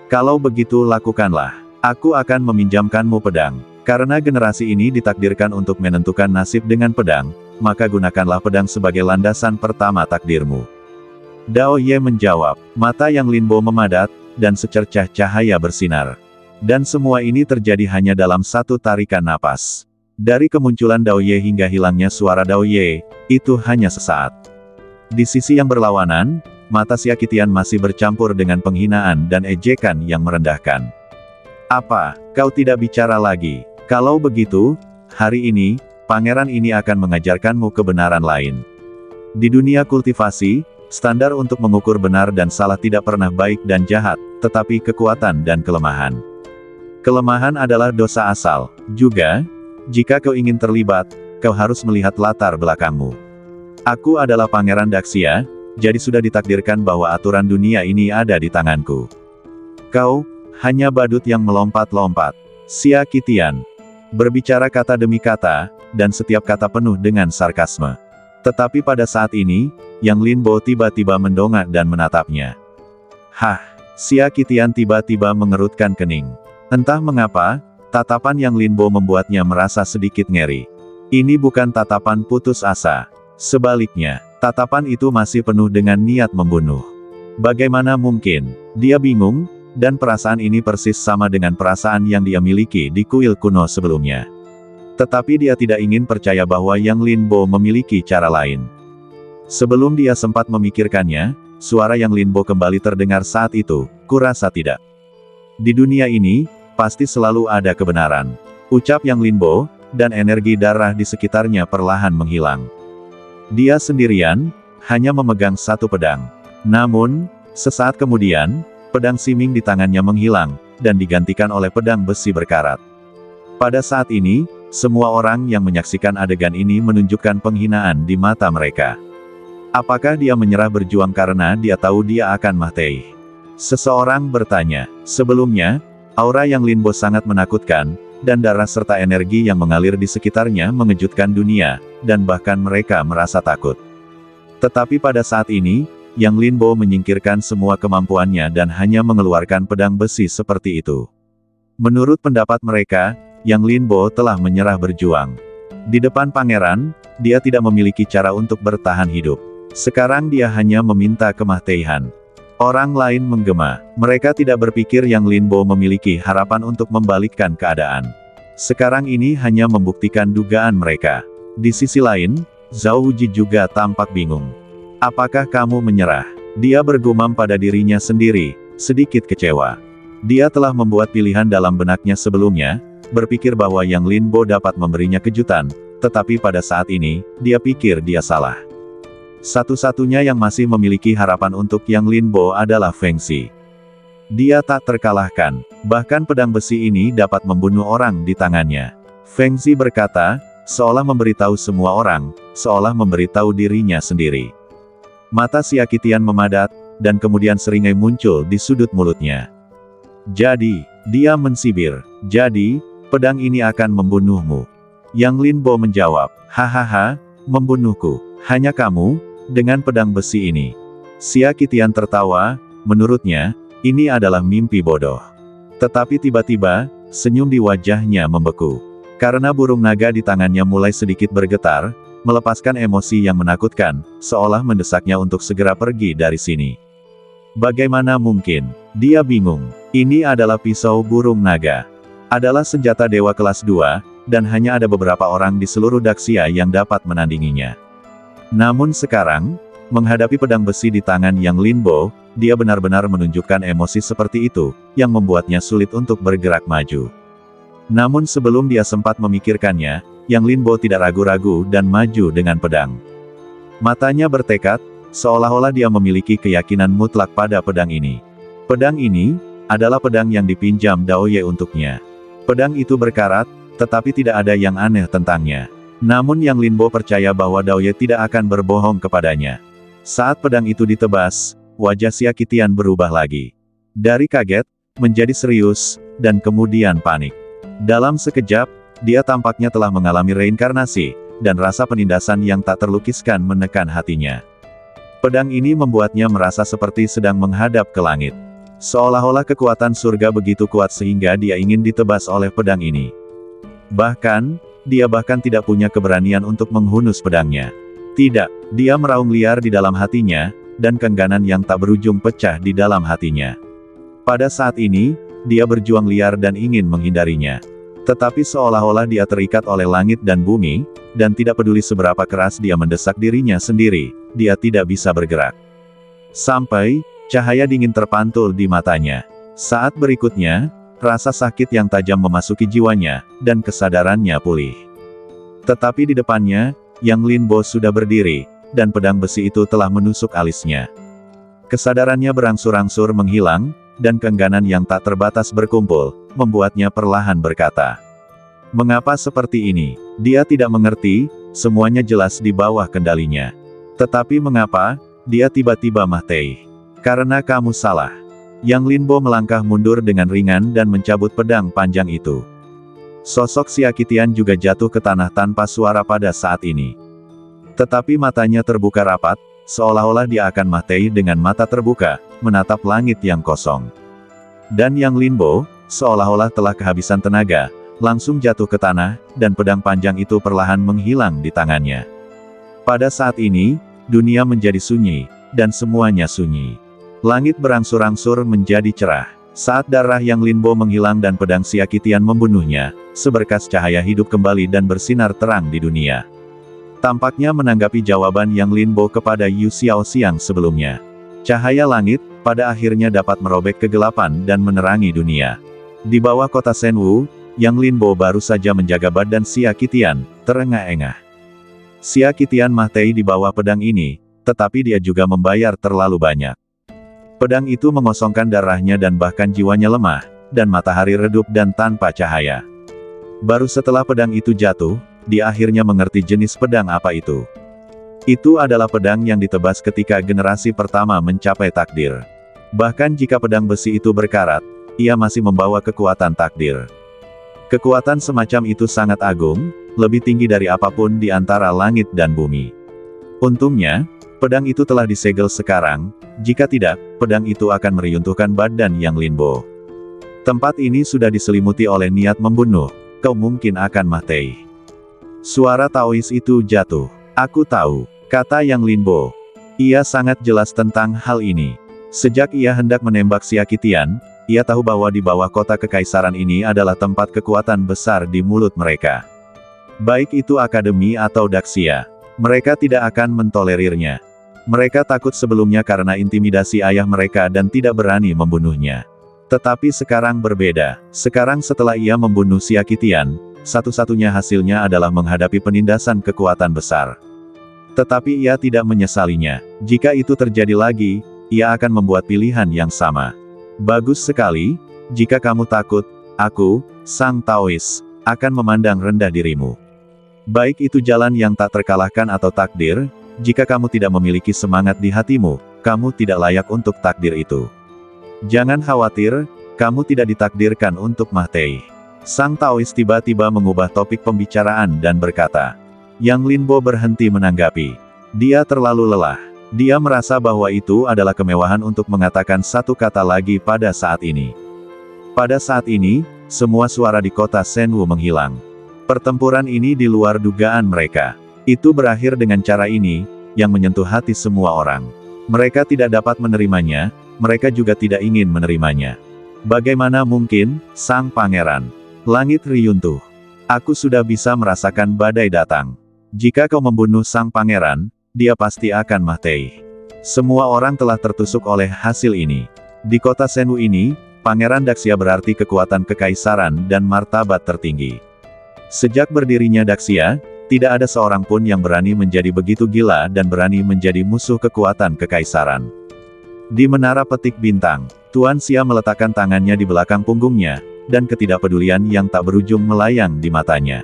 Kalau begitu lakukanlah. Aku akan meminjamkanmu pedang. Karena generasi ini ditakdirkan untuk menentukan nasib dengan pedang, maka gunakanlah pedang sebagai landasan pertama takdirmu. Dao Ye menjawab. Mata Yang Linbo memadat, dan secercah cahaya bersinar. Dan semua ini terjadi hanya dalam satu tarikan napas. Dari kemunculan Dao Ye hingga hilangnya suara Dao Ye, itu hanya sesaat. Di sisi yang berlawanan, mata Siakitian masih bercampur dengan penghinaan dan ejekan yang merendahkan. Apa, kau tidak bicara lagi? Kalau begitu, hari ini, pangeran ini akan mengajarkanmu kebenaran lain. Di dunia kultivasi, standar untuk mengukur benar dan salah tidak pernah baik dan jahat, tetapi kekuatan dan kelemahan. Kelemahan adalah dosa asal. Juga, jika kau ingin terlibat, kau harus melihat latar belakangmu. Aku adalah Pangeran Daxia, jadi sudah ditakdirkan bahwa aturan dunia ini ada di tanganku. Kau, hanya badut yang melompat-lompat. Xia Qitian berbicara kata demi kata, dan setiap kata penuh dengan sarkasme. Tetapi pada saat ini, Yang Linbo tiba-tiba mendongak dan menatapnya. Hah, Xia Qitian tiba-tiba mengerutkan kening. Entah mengapa, tatapan Yang Linbo membuatnya merasa sedikit ngeri. Ini bukan tatapan putus asa. Sebaliknya, tatapan itu masih penuh dengan niat membunuh. Bagaimana mungkin? Dia bingung, dan perasaan ini persis sama dengan perasaan yang dia miliki di kuil kuno sebelumnya. Tetapi dia tidak ingin percaya bahwa Yang Linbo memiliki cara lain. Sebelum dia sempat memikirkannya, suara Yang Linbo kembali terdengar saat itu, kurasa tidak. Di dunia ini, pasti selalu ada kebenaran. Ucap Yang Linbo, dan energi darah di sekitarnya perlahan menghilang. Dia sendirian, hanya memegang satu pedang. Namun, sesaat kemudian, pedang siming di tangannya menghilang, dan digantikan oleh pedang besi berkarat. Pada saat ini, semua orang yang menyaksikan adegan ini menunjukkan penghinaan di mata mereka. Apakah dia menyerah berjuang karena dia tahu dia akan mati? Seseorang bertanya. Sebelumnya, aura Yang Linbo sangat menakutkan, dan darah serta energi yang mengalir di sekitarnya mengejutkan dunia, dan bahkan mereka merasa takut. Tetapi pada saat ini, Yang Linbo menyingkirkan semua kemampuannya dan hanya mengeluarkan pedang besi seperti itu. Menurut pendapat mereka, Yang Linbo telah menyerah berjuang. Di depan pangeran, dia tidak memiliki cara untuk bertahan hidup. Sekarang dia hanya meminta kematian. Orang lain menggema. Mereka tidak berpikir Yang Linbo memiliki harapan untuk membalikkan keadaan. Sekarang ini hanya membuktikan dugaan mereka. Di sisi lain, Zhao Wuji juga tampak bingung. Apakah kamu menyerah? Dia bergumam pada dirinya sendiri, sedikit kecewa. Dia telah membuat pilihan dalam benaknya sebelumnya, berpikir bahwa Yang Linbo dapat memberinya kejutan, tetapi pada saat ini, dia pikir dia salah. Satu-satunya yang masih memiliki harapan untuk Yang Linbo adalah Feng Xi. Dia tak terkalahkan, bahkan pedang besi ini dapat membunuh orang di tangannya. Feng Xi berkata, seolah memberitahu semua orang, seolah memberitahu dirinya sendiri. Mata Xia Qitian memadat, dan kemudian seringai muncul di sudut mulutnya. Jadi, dia mensibir. Jadi, pedang ini akan membunuhmu. Yang Linbo menjawab, hahaha, membunuhku. Hanya kamu, dengan pedang besi ini. Xia Qitian tertawa, menurutnya, ini adalah mimpi bodoh. Tetapi tiba-tiba, senyum di wajahnya membeku. Karena burung naga di tangannya mulai sedikit bergetar, melepaskan emosi yang menakutkan, seolah mendesaknya untuk segera pergi dari sini. Bagaimana mungkin? Dia bingung. Ini adalah pisau burung naga. Adalah senjata dewa kelas 2, dan hanya ada beberapa orang di seluruh Daxia yang dapat menandinginya. Namun sekarang, menghadapi pedang besi di tangan Yang Linbo, dia benar-benar menunjukkan emosi seperti itu, yang membuatnya sulit untuk bergerak maju. Namun sebelum dia sempat memikirkannya, Yang Linbo tidak ragu-ragu dan maju dengan pedang. Matanya bertekad, seolah-olah dia memiliki keyakinan mutlak pada pedang ini. Pedang ini, adalah pedang yang dipinjam Daoye untuknya. Pedang itu berkarat, tetapi tidak ada yang aneh tentangnya. Namun Yang Linbo percaya bahwa Daoye tidak akan berbohong kepadanya. Saat pedang itu ditebas, wajah Xia Qitian berubah lagi. Dari kaget, menjadi serius, dan kemudian panik. Dalam sekejap, dia tampaknya telah mengalami reinkarnasi, dan rasa penindasan yang tak terlukiskan menekan hatinya. Pedang ini membuatnya merasa seperti sedang menghadap ke langit. Seolah-olah kekuatan surga begitu kuat sehingga dia ingin ditebas oleh pedang ini. Bahkan, dia bahkan tidak punya keberanian untuk menghunus pedangnya. Tidak, dia meraung liar di dalam hatinya, dan keengganan yang tak berujung pecah di dalam hatinya. Pada saat ini, dia berjuang liar dan ingin menghindarinya. Tetapi seolah-olah dia terikat oleh langit dan bumi, dan tidak peduli seberapa keras dia mendesak dirinya sendiri, dia tidak bisa bergerak. Sampai, cahaya dingin terpantul di matanya. Saat berikutnya, rasa sakit yang tajam memasuki jiwanya, dan kesadarannya pulih. Tetapi di depannya, Yang Linbo sudah berdiri, dan pedang besi itu telah menusuk alisnya. Kesadarannya berangsur-angsur menghilang, dan keengganan yang tak terbatas berkumpul, membuatnya perlahan berkata. Mengapa seperti ini? Dia tidak mengerti, semuanya jelas di bawah kendalinya. Tetapi mengapa, dia tiba-tiba mati? Karena kamu salah. Yang Linbo melangkah mundur dengan ringan dan mencabut pedang panjang itu. Sosok Xiaqitian juga jatuh ke tanah tanpa suara pada saat ini. Tetapi matanya terbuka rapat, seolah-olah dia akan mati dengan mata terbuka, menatap langit yang kosong. Dan Yang Linbo, seolah-olah telah kehabisan tenaga, langsung jatuh ke tanah, dan pedang panjang itu perlahan menghilang di tangannya. Pada saat ini, dunia menjadi sunyi, dan semuanya sunyi. Langit berangsur-angsur menjadi cerah. Saat darah Yang Linbo menghilang dan pedang Xiaqitian membunuhnya, seberkas cahaya hidup kembali dan bersinar terang di dunia. Tampaknya menanggapi jawaban Yang Linbo kepada Yu Xiaoxiang sebelumnya. Cahaya langit, pada akhirnya dapat merobek kegelapan dan menerangi dunia. Di bawah kota Shenwu, Yang Linbo baru saja menjaga badan Xiaqitian, terengah-engah. Xiaqitian mati di bawah pedang ini, tetapi dia juga membayar terlalu banyak. Pedang itu mengosongkan darahnya dan bahkan jiwanya lemah, dan matahari redup dan tanpa cahaya. Baru setelah pedang itu jatuh, dia akhirnya mengerti jenis pedang apa itu. Itu adalah pedang yang ditebas ketika generasi pertama mencapai takdir. Bahkan jika pedang besi itu berkarat, ia masih membawa kekuatan takdir. Kekuatan semacam itu sangat agung, lebih tinggi dari apapun di antara langit dan bumi. Untungnya, pedang itu telah disegel sekarang, jika tidak, pedang itu akan meruntuhkan badan Yang Linbo. Tempat ini sudah diselimuti oleh niat membunuh, kau mungkin akan mati. Suara Taois itu jatuh. Aku tahu, kata Yang Linbo. Ia sangat jelas tentang hal ini. Sejak ia hendak menembak Xiaqitian, ia tahu bahwa di bawah kota kekaisaran ini adalah tempat kekuatan besar di mulut mereka. Baik itu akademi atau Daxia, mereka tidak akan mentolerirnya. Mereka takut sebelumnya karena intimidasi ayah mereka dan tidak berani membunuhnya. Tetapi sekarang berbeda. Sekarang setelah ia membunuh Xiaqitian, satu-satunya hasilnya adalah menghadapi penindasan kekuatan besar. Tetapi ia tidak menyesalinya. Jika itu terjadi lagi, ia akan membuat pilihan yang sama. Bagus sekali, jika kamu takut, aku, Sang Taois, akan memandang rendah dirimu. Baik itu jalan yang tak terkalahkan atau takdir, jika kamu tidak memiliki semangat di hatimu, kamu tidak layak untuk takdir itu. Jangan khawatir, kamu tidak ditakdirkan untuk mati. Sang Taois tiba-tiba mengubah topik pembicaraan dan berkata. Yang Linbo berhenti menanggapi. Dia terlalu lelah. Dia merasa bahwa itu adalah kemewahan untuk mengatakan satu kata lagi pada saat ini. Pada saat ini, semua suara di kota Shenwu menghilang. Pertempuran ini di luar dugaan mereka. Itu berakhir dengan cara ini, yang menyentuh hati semua orang. Mereka tidak dapat menerimanya, mereka juga tidak ingin menerimanya. Bagaimana mungkin, Sang Pangeran? Langit riyuntuh. Aku sudah bisa merasakan badai datang. Jika kau membunuh Sang Pangeran, dia pasti akan mati. Semua orang telah tertusuk oleh hasil ini. Di kota Shenwu ini, Pangeran Daxia berarti kekuatan kekaisaran dan martabat tertinggi. Sejak berdirinya Daxia, tidak ada seorang pun yang berani menjadi begitu gila dan berani menjadi musuh kekuatan kekaisaran. Di menara petik bintang, Tuan Xia meletakkan tangannya di belakang punggungnya, dan ketidakpedulian yang tak berujung melayang di matanya.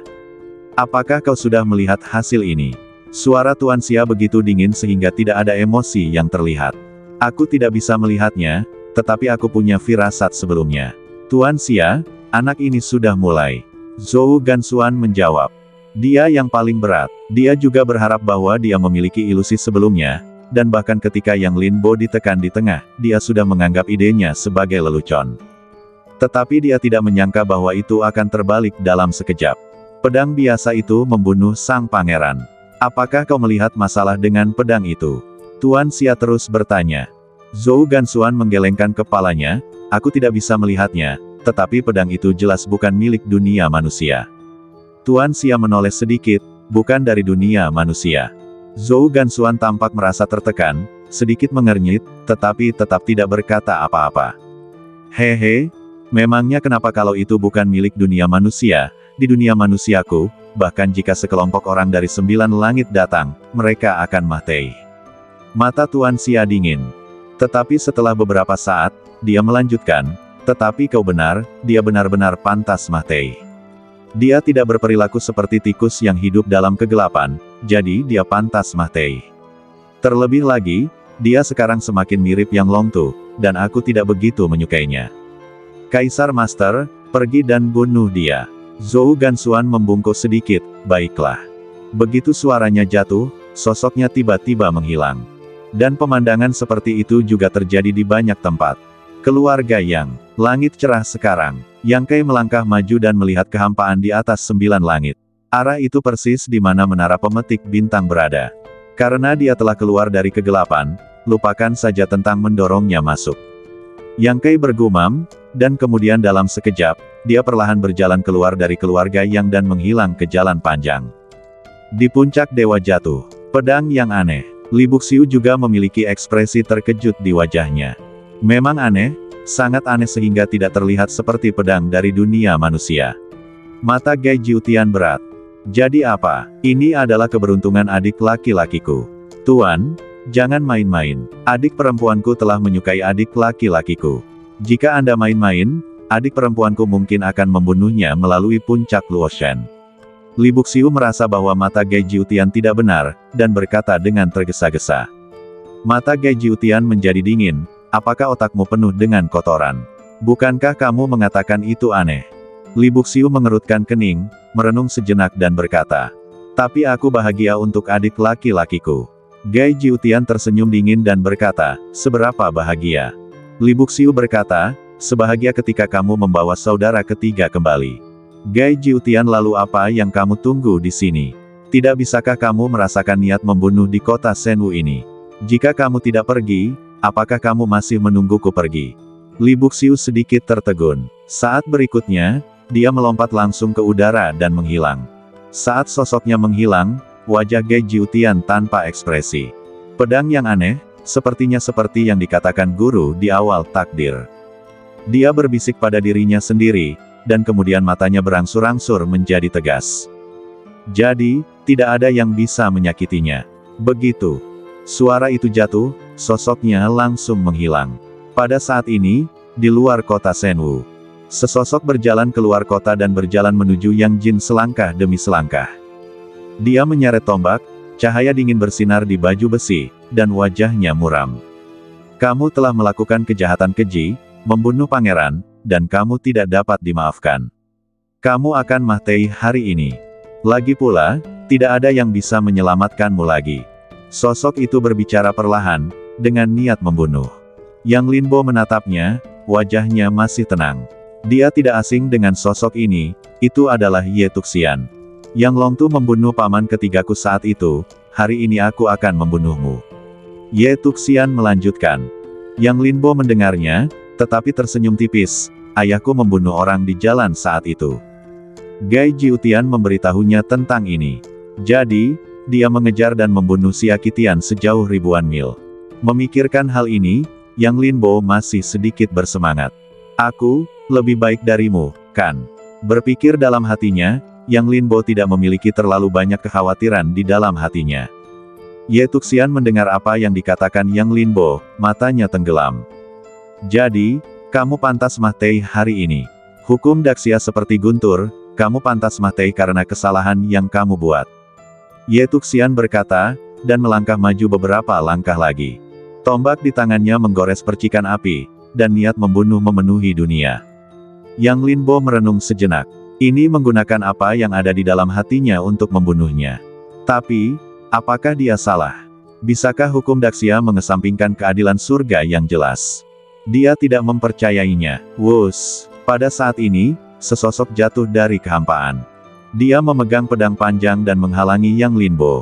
Apakah kau sudah melihat hasil ini? Suara Tuan Xia begitu dingin sehingga tidak ada emosi yang terlihat. Aku tidak bisa melihatnya, tetapi aku punya firasat sebelumnya. Tuan Xia, anak ini sudah mulai. Zhou Gansuan menjawab. Dia yang paling berat. Dia juga berharap bahwa dia memiliki ilusi sebelumnya, dan bahkan ketika Yang Linbo ditekan di tengah, dia sudah menganggap idenya sebagai lelucon. Tetapi dia tidak menyangka bahwa itu akan terbalik dalam sekejap. Pedang biasa itu membunuh Sang Pangeran. Apakah kau melihat masalah dengan pedang itu? Tuan Xia terus bertanya. Zhou Gansuan menggelengkan kepalanya, aku tidak bisa melihatnya, tetapi pedang itu jelas bukan milik dunia manusia. Tuan Xia menoleh sedikit, bukan dari dunia manusia. Zhou Gansuan tampak merasa tertekan, sedikit mengernyit, tetapi tetap tidak berkata apa-apa. Hehe, memangnya kenapa kalau itu bukan milik dunia manusia, di dunia manusiaku, bahkan jika sekelompok orang dari 9 langit datang, mereka akan mati. Mata Tuan Xia dingin. Tetapi setelah beberapa saat, dia melanjutkan, Tetapi kau benar, dia benar-benar pantas mati. Dia tidak berperilaku seperti tikus yang hidup dalam kegelapan, jadi dia pantas mati. Terlebih lagi, dia sekarang semakin mirip Yang Long Tu, dan aku tidak begitu menyukainya. Kaisar Master, pergi dan bunuh dia. Zhou Gansuan membungkuk sedikit, baiklah. Begitu suaranya jatuh, sosoknya tiba-tiba menghilang. Dan pemandangan seperti itu juga terjadi di banyak tempat. Keluarga Yang, langit cerah sekarang. Yang Kai melangkah maju dan melihat kehampaan di atas 9 langit. Arah itu persis di mana menara pemetik bintang berada. Karena dia telah keluar dari kegelapan, lupakan saja tentang mendorongnya masuk. Yang Kai bergumam, dan kemudian dalam sekejap, dia perlahan berjalan keluar dari keluarga Yang dan menghilang ke jalan panjang. Di puncak Dewa Jatuh, pedang yang aneh. Li Buxiu juga memiliki ekspresi terkejut di wajahnya. Memang aneh, sangat aneh sehingga tidak terlihat seperti pedang dari dunia manusia. Mata Gai Jiutian berat. Jadi apa? Ini adalah keberuntungan adik laki-lakiku. Tuan, jangan main-main. Adik perempuanku telah menyukai adik laki-lakiku. Jika Anda main-main, adik perempuanku mungkin akan membunuhnya melalui puncak Luoshan. Li Buxiu merasa bahwa mata Gai Jiutian tidak benar, dan berkata dengan tergesa-gesa. Mata Gai Jiutian menjadi dingin. Apakah otakmu penuh dengan kotoran? Bukankah kamu mengatakan itu aneh? Li Buxiu mengerutkan kening, merenung sejenak dan berkata, tapi aku bahagia untuk adik laki-lakiku. Gai Jiutian tersenyum dingin dan berkata, seberapa bahagia? Li Buxiu berkata, sebahagia ketika kamu membawa saudara ketiga kembali. Gai Jiutian, lalu apa yang kamu tunggu di sini? Tidak bisakah kamu merasakan niat membunuh di kota Shenwu ini? Jika kamu tidak pergi, apakah kamu masih menungguku pergi? Li Buxiu sedikit tertegun. Saat berikutnya, dia melompat langsung ke udara dan menghilang. Saat sosoknya menghilang, wajah Gai Jiutian tanpa ekspresi. Pedang yang aneh, sepertinya seperti yang dikatakan guru di awal takdir. Dia berbisik pada dirinya sendiri, dan kemudian matanya berangsur-angsur menjadi tegas. Jadi, tidak ada yang bisa menyakitinya. Begitu suara itu jatuh, sosoknya langsung menghilang. Pada saat ini, di luar kota Shenwu, sesosok berjalan keluar kota dan berjalan menuju Yang Jin selangkah demi selangkah. Dia menyeret tombak, cahaya dingin bersinar di baju besi, dan wajahnya muram. Kamu telah melakukan kejahatan keji, membunuh pangeran, dan kamu tidak dapat dimaafkan. Kamu akan mati hari ini. Lagi pula, tidak ada yang bisa menyelamatkanmu lagi. Sosok itu berbicara perlahan, dengan niat membunuh. Yang Linbo menatapnya, wajahnya masih tenang. Dia tidak asing dengan sosok ini, itu adalah Ye Tuxian. Yang Long Tu membunuh paman ketigaku saat itu, hari ini aku akan membunuhmu. Ye Tuxian melanjutkan. Yang Linbo mendengarnya, tetapi tersenyum tipis, ayahku membunuh orang di jalan saat itu. Gai Jiutian memberitahunya tentang ini. Jadi, dia mengejar dan membunuh Xia Qitian sejauh ribuan mil. Memikirkan hal ini, Yang Linbo masih sedikit bersemangat. Aku, lebih baik darimu, kan? Berpikir dalam hatinya, Yang Linbo tidak memiliki terlalu banyak kekhawatiran di dalam hatinya. Ye Tuxian mendengar apa yang dikatakan Yang Linbo, matanya tenggelam. Jadi, kamu pantas mati hari ini. Hukum Daxia seperti guntur, kamu pantas mati karena kesalahan yang kamu buat. Ye Tuxian berkata, dan melangkah maju beberapa langkah lagi. Tombak di tangannya menggores percikan api, dan niat membunuh memenuhi dunia. Yang Linbo merenung sejenak. Ini menggunakan apa yang ada di dalam hatinya untuk membunuhnya. Tapi, apakah dia salah? Bisakah hukum Daxia mengesampingkan keadilan surga yang jelas? Dia tidak mempercayainya. Wus! Pada saat ini, sesosok jatuh dari kehampaan. Dia memegang pedang panjang dan menghalangi Yang Linbo.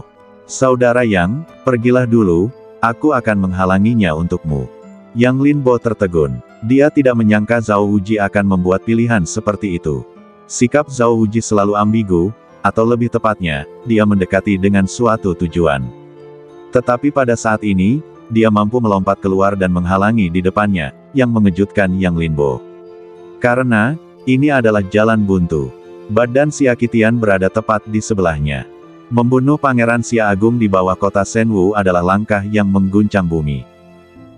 Saudara Yang, pergilah dulu, aku akan menghalanginya untukmu. Yang Linbo tertegun. Dia tidak menyangka Zhao Wuji akan membuat pilihan seperti itu. Sikap Zhao Wuji selalu ambigu, atau lebih tepatnya, dia mendekati dengan suatu tujuan. Tetapi pada saat ini, dia mampu melompat keluar dan menghalangi di depannya, yang mengejutkan Yang Linbo. Karena, ini adalah jalan buntu. Badan Xia Qitian berada tepat di sebelahnya. Membunuh Pangeran Xia Agung di bawah kota Shenwu adalah langkah yang mengguncang bumi.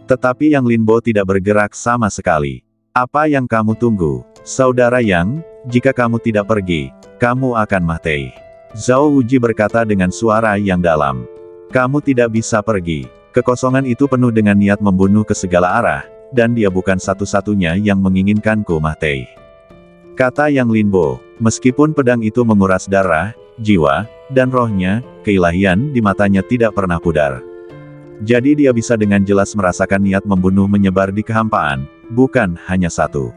Tetapi Yang Linbo tidak bergerak sama sekali. Apa yang kamu tunggu? Saudara Yang, jika kamu tidak pergi, kamu akan mati. Zhao Wuji berkata dengan suara yang dalam. Kamu tidak bisa pergi. Kekosongan itu penuh dengan niat membunuh ke segala arah, dan dia bukan satu-satunya yang menginginkanku mati. Kata Yang Linbo, meskipun pedang itu menguras darah, jiwa, dan rohnya, keilahian di matanya tidak pernah pudar. Jadi dia bisa dengan jelas merasakan niat membunuh menyebar di kehampaan, bukan hanya satu.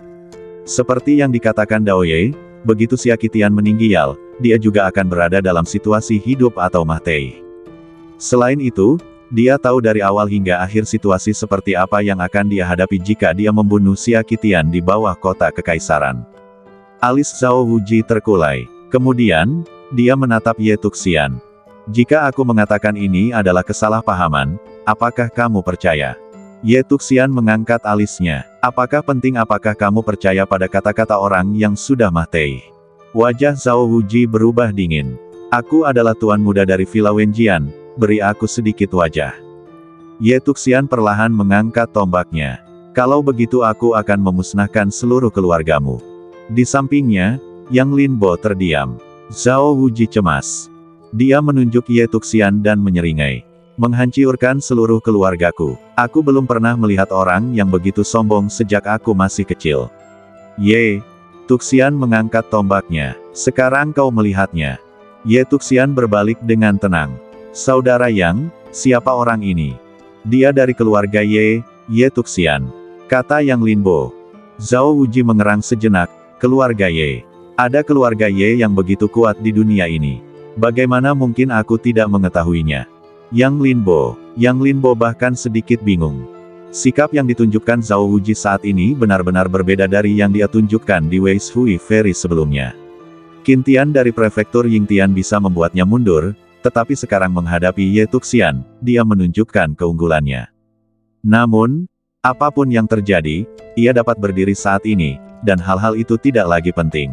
Seperti yang dikatakan Daoye, begitu Xia Qitian meninggal, dia juga akan berada dalam situasi hidup atau mati. Selain itu, dia tahu dari awal hingga akhir situasi seperti apa yang akan dia hadapi jika dia membunuh Xia Qitian di bawah kota kekaisaran. Alis Zhao Wuji terkulai. Kemudian, dia menatap Ye Tuxian. Jika aku mengatakan ini adalah kesalahpahaman, apakah kamu percaya? Ye Tuxian mengangkat alisnya. Apakah kamu percaya pada kata-kata orang yang sudah mati? Wajah Zhao Wuji berubah dingin. Aku adalah tuan muda dari Villa Wenjian, beri aku sedikit wajah. Ye Tuxian perlahan mengangkat tombaknya. Kalau begitu aku akan memusnahkan seluruh keluargamu. Di sampingnya, Yang Linbo terdiam. Zhao Wuji cemas. Dia menunjuk Ye Tuxian dan menyeringai. Menghancurkan seluruh keluargaku. Aku belum pernah melihat orang yang begitu sombong sejak aku masih kecil. Ye Tuxian mengangkat tombaknya. Sekarang kau melihatnya. Ye Tuxian berbalik dengan tenang. Saudara Yang, siapa orang ini? Dia dari keluarga Ye Tuxian. Kata Yang Linbo. Zhao Wuji mengerang sejenak. Keluarga Ye. Ada keluarga Ye yang begitu kuat di dunia ini. Bagaimana mungkin aku tidak mengetahuinya? Yang Linbo bahkan sedikit bingung. Sikap yang ditunjukkan Zhao Wuji saat ini benar-benar berbeda dari yang dia tunjukkan di Weishui Ferry sebelumnya. Qintian dari prefektur Yingtian bisa membuatnya mundur, tetapi sekarang menghadapi Ye Tuxian, dia menunjukkan keunggulannya. Namun, apapun yang terjadi, ia dapat berdiri saat ini, dan hal-hal itu tidak lagi penting.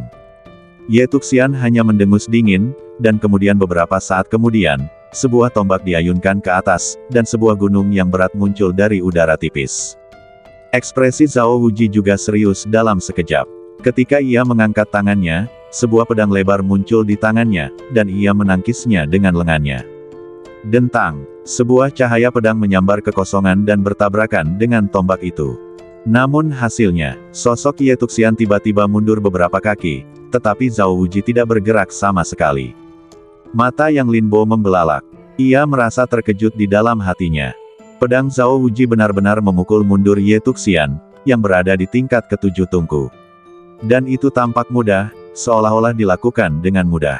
Ye Tuxian hanya mendengus dingin, dan kemudian beberapa saat kemudian, sebuah tombak diayunkan ke atas, dan sebuah gunung yang berat muncul dari udara tipis. Ekspresi Zhao Wuji juga serius dalam sekejap. Ketika ia mengangkat tangannya, sebuah pedang lebar muncul di tangannya, dan ia menangkisnya dengan lengannya. Dentang, sebuah cahaya pedang menyambar ke kosongan dan bertabrakan dengan tombak itu. Namun hasilnya, sosok Ye Tuxian tiba-tiba mundur beberapa kaki, tetapi Zhao Wuji tidak bergerak sama sekali. Mata Yang Linbo membelalak. Ia merasa terkejut di dalam hatinya. Pedang Zhao Wuji benar-benar memukul mundur Ye Tuxian, yang berada di tingkat ketujuh tungku. Dan itu tampak mudah, seolah-olah dilakukan dengan mudah.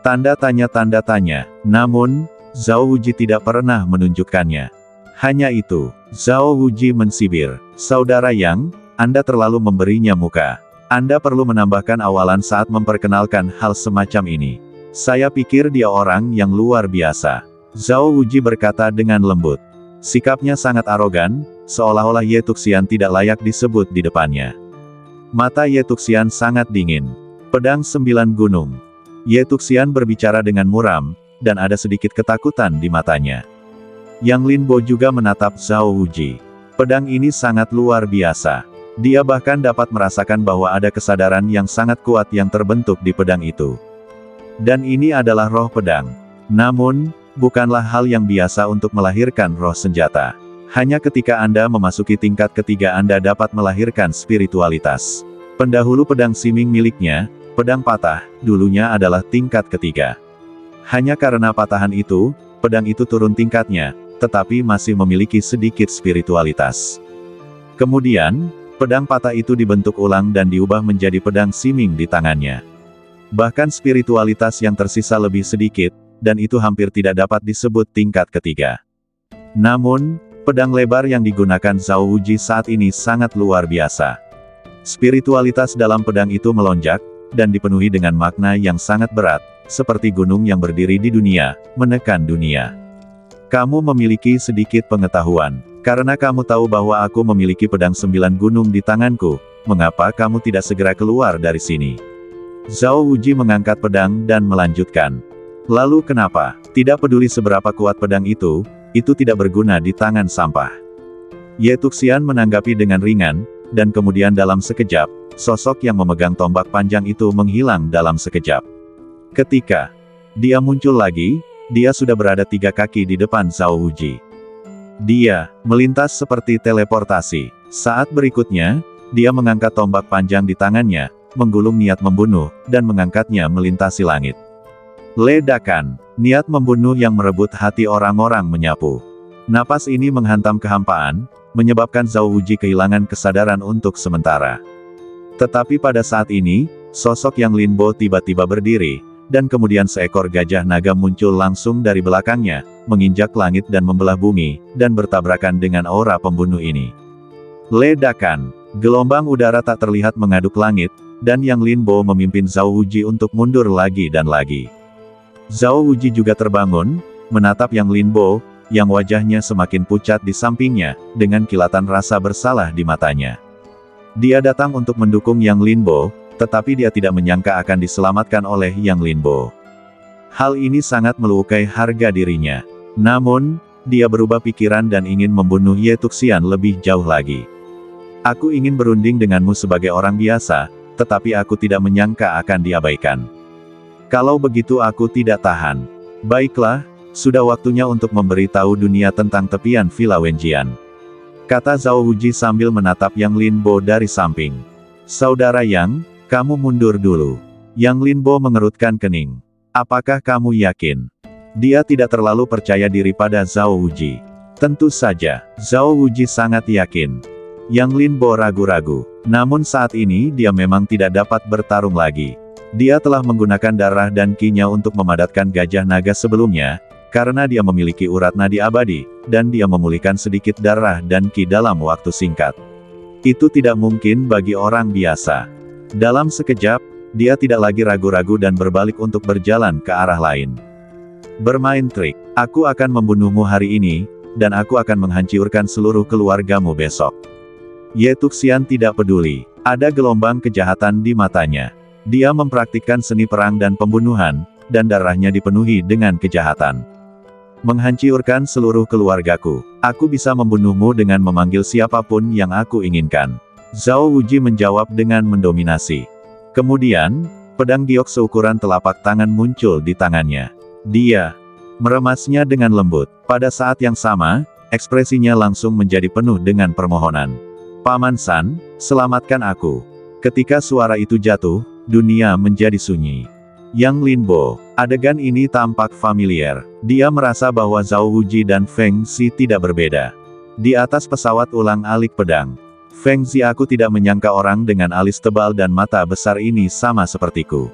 Tanda tanya. Namun, Zhao Wuji tidak pernah menunjukkannya. Hanya itu, Zhao Wuji mensibir. Saudara Yang, Anda terlalu memberinya muka. Anda perlu menambahkan awalan saat memperkenalkan hal semacam ini. Saya pikir dia orang yang luar biasa. Zhao Wuji berkata dengan lembut. Sikapnya sangat arogan, seolah-olah Ye Tuxian tidak layak disebut di depannya. Mata Ye Tuxian sangat dingin. Pedang 9 gunung. Ye Tuxian berbicara dengan muram, dan ada sedikit ketakutan di matanya. Yang Linbo juga menatap Zhao Wuji. Pedang ini sangat luar biasa. Dia bahkan dapat merasakan bahwa ada kesadaran yang sangat kuat yang terbentuk di pedang itu. Dan ini adalah roh pedang. Namun, bukanlah hal yang biasa untuk melahirkan roh senjata. Hanya ketika Anda memasuki tingkat ketiga Anda dapat melahirkan spiritualitas. Pendahulu pedang Siming miliknya, pedang patah, dulunya adalah tingkat ketiga. Hanya karena patahan itu, pedang itu turun tingkatnya, tetapi masih memiliki sedikit spiritualitas. Kemudian, pedang patah itu dibentuk ulang dan diubah menjadi pedang Siming di tangannya. Bahkan spiritualitas yang tersisa lebih sedikit, dan itu hampir tidak dapat disebut tingkat ketiga. Namun, pedang lebar yang digunakan Zhao Wuji saat ini sangat luar biasa. Spiritualitas dalam pedang itu melonjak, dan dipenuhi dengan makna yang sangat berat, seperti gunung yang berdiri di dunia, menekan dunia. Kamu memiliki sedikit pengetahuan. Karena kamu tahu bahwa aku memiliki pedang 9 gunung di tanganku, mengapa kamu tidak segera keluar dari sini? Zhao Wuji mengangkat pedang dan melanjutkan. Lalu kenapa? Tidak peduli seberapa kuat pedang itu tidak berguna di tangan sampah. Ye Tuxian menanggapi dengan ringan, dan kemudian dalam sekejap, sosok yang memegang tombak panjang itu menghilang dalam sekejap. Ketika dia muncul lagi, dia sudah berada 3 kaki di depan Zhao Wuji. Dia melintas seperti teleportasi. Saat berikutnya, dia mengangkat tombak panjang di tangannya, menggulung niat membunuh, dan mengangkatnya melintasi langit. Ledakan, niat membunuh yang merebut hati orang-orang menyapu. Napas ini menghantam kehampaan, menyebabkan Zhao Wuji kehilangan kesadaran untuk sementara. Tetapi pada saat ini, sosok Yang Linbo tiba-tiba berdiri, dan kemudian seekor gajah naga muncul langsung dari belakangnya, menginjak langit dan membelah bumi, dan bertabrakan dengan aura pembunuh ini. Ledakan, gelombang udara tak terlihat mengaduk langit, dan Yang Linbo memimpin Zhao Wuji untuk mundur lagi dan lagi. Zhao Wuji juga terbangun, menatap Yang Linbo, yang wajahnya semakin pucat di sampingnya, dengan kilatan rasa bersalah di matanya. Dia datang untuk mendukung Yang Linbo, tetapi dia tidak menyangka akan diselamatkan oleh Yang Linbo. Hal ini sangat melukai harga dirinya. Namun, dia berubah pikiran dan ingin membunuh Ye Tuxian lebih jauh lagi. Aku ingin berunding denganmu sebagai orang biasa, tetapi aku tidak menyangka akan diabaikan. Kalau begitu aku tidak tahan. Baiklah, sudah waktunya untuk memberitahu dunia tentang tepian Villa Wenjian. Kata Zhao Wuji sambil menatap Yang Linbo dari samping. Saudara Yang, kamu mundur dulu. Yang Linbo mengerutkan kening. Apakah kamu yakin? Dia tidak terlalu percaya diri pada Zhao Wuji. Tentu saja, Zhao Wuji sangat yakin. Yang Linbo ragu-ragu. Namun saat ini dia memang tidak dapat bertarung lagi. Dia telah menggunakan darah dan ki-nya untuk memadatkan gajah naga sebelumnya, karena dia memiliki urat nadi abadi, dan dia memulihkan sedikit darah dan ki dalam waktu singkat. Itu tidak mungkin bagi orang biasa. Dalam sekejap, dia tidak lagi ragu-ragu dan berbalik untuk berjalan ke arah lain. Bermain trik. Aku akan membunuhmu hari ini, dan aku akan menghancurkan seluruh keluargamu besok. Ye Tuxian tidak peduli. Ada gelombang kejahatan di matanya. Dia mempraktikkan seni perang dan pembunuhan, dan darahnya dipenuhi dengan kejahatan. Menghancurkan seluruh keluargaku. Aku bisa membunuhmu dengan memanggil siapapun yang aku inginkan. Zhao Wuji menjawab dengan mendominasi. Kemudian, pedang giok seukuran telapak tangan muncul di tangannya. Dia meremasnya dengan lembut. Pada saat yang sama, ekspresinya langsung menjadi penuh dengan permohonan. Paman San, selamatkan aku. Ketika suara itu jatuh, dunia menjadi sunyi. Yang Linbo, adegan ini tampak familiar. Dia merasa bahwa Zhao Wuji dan Feng Zi tidak berbeda. Di atas pesawat ulang-alik pedang. Feng Zi, aku tidak menyangka orang dengan alis tebal dan mata besar ini sama sepertiku.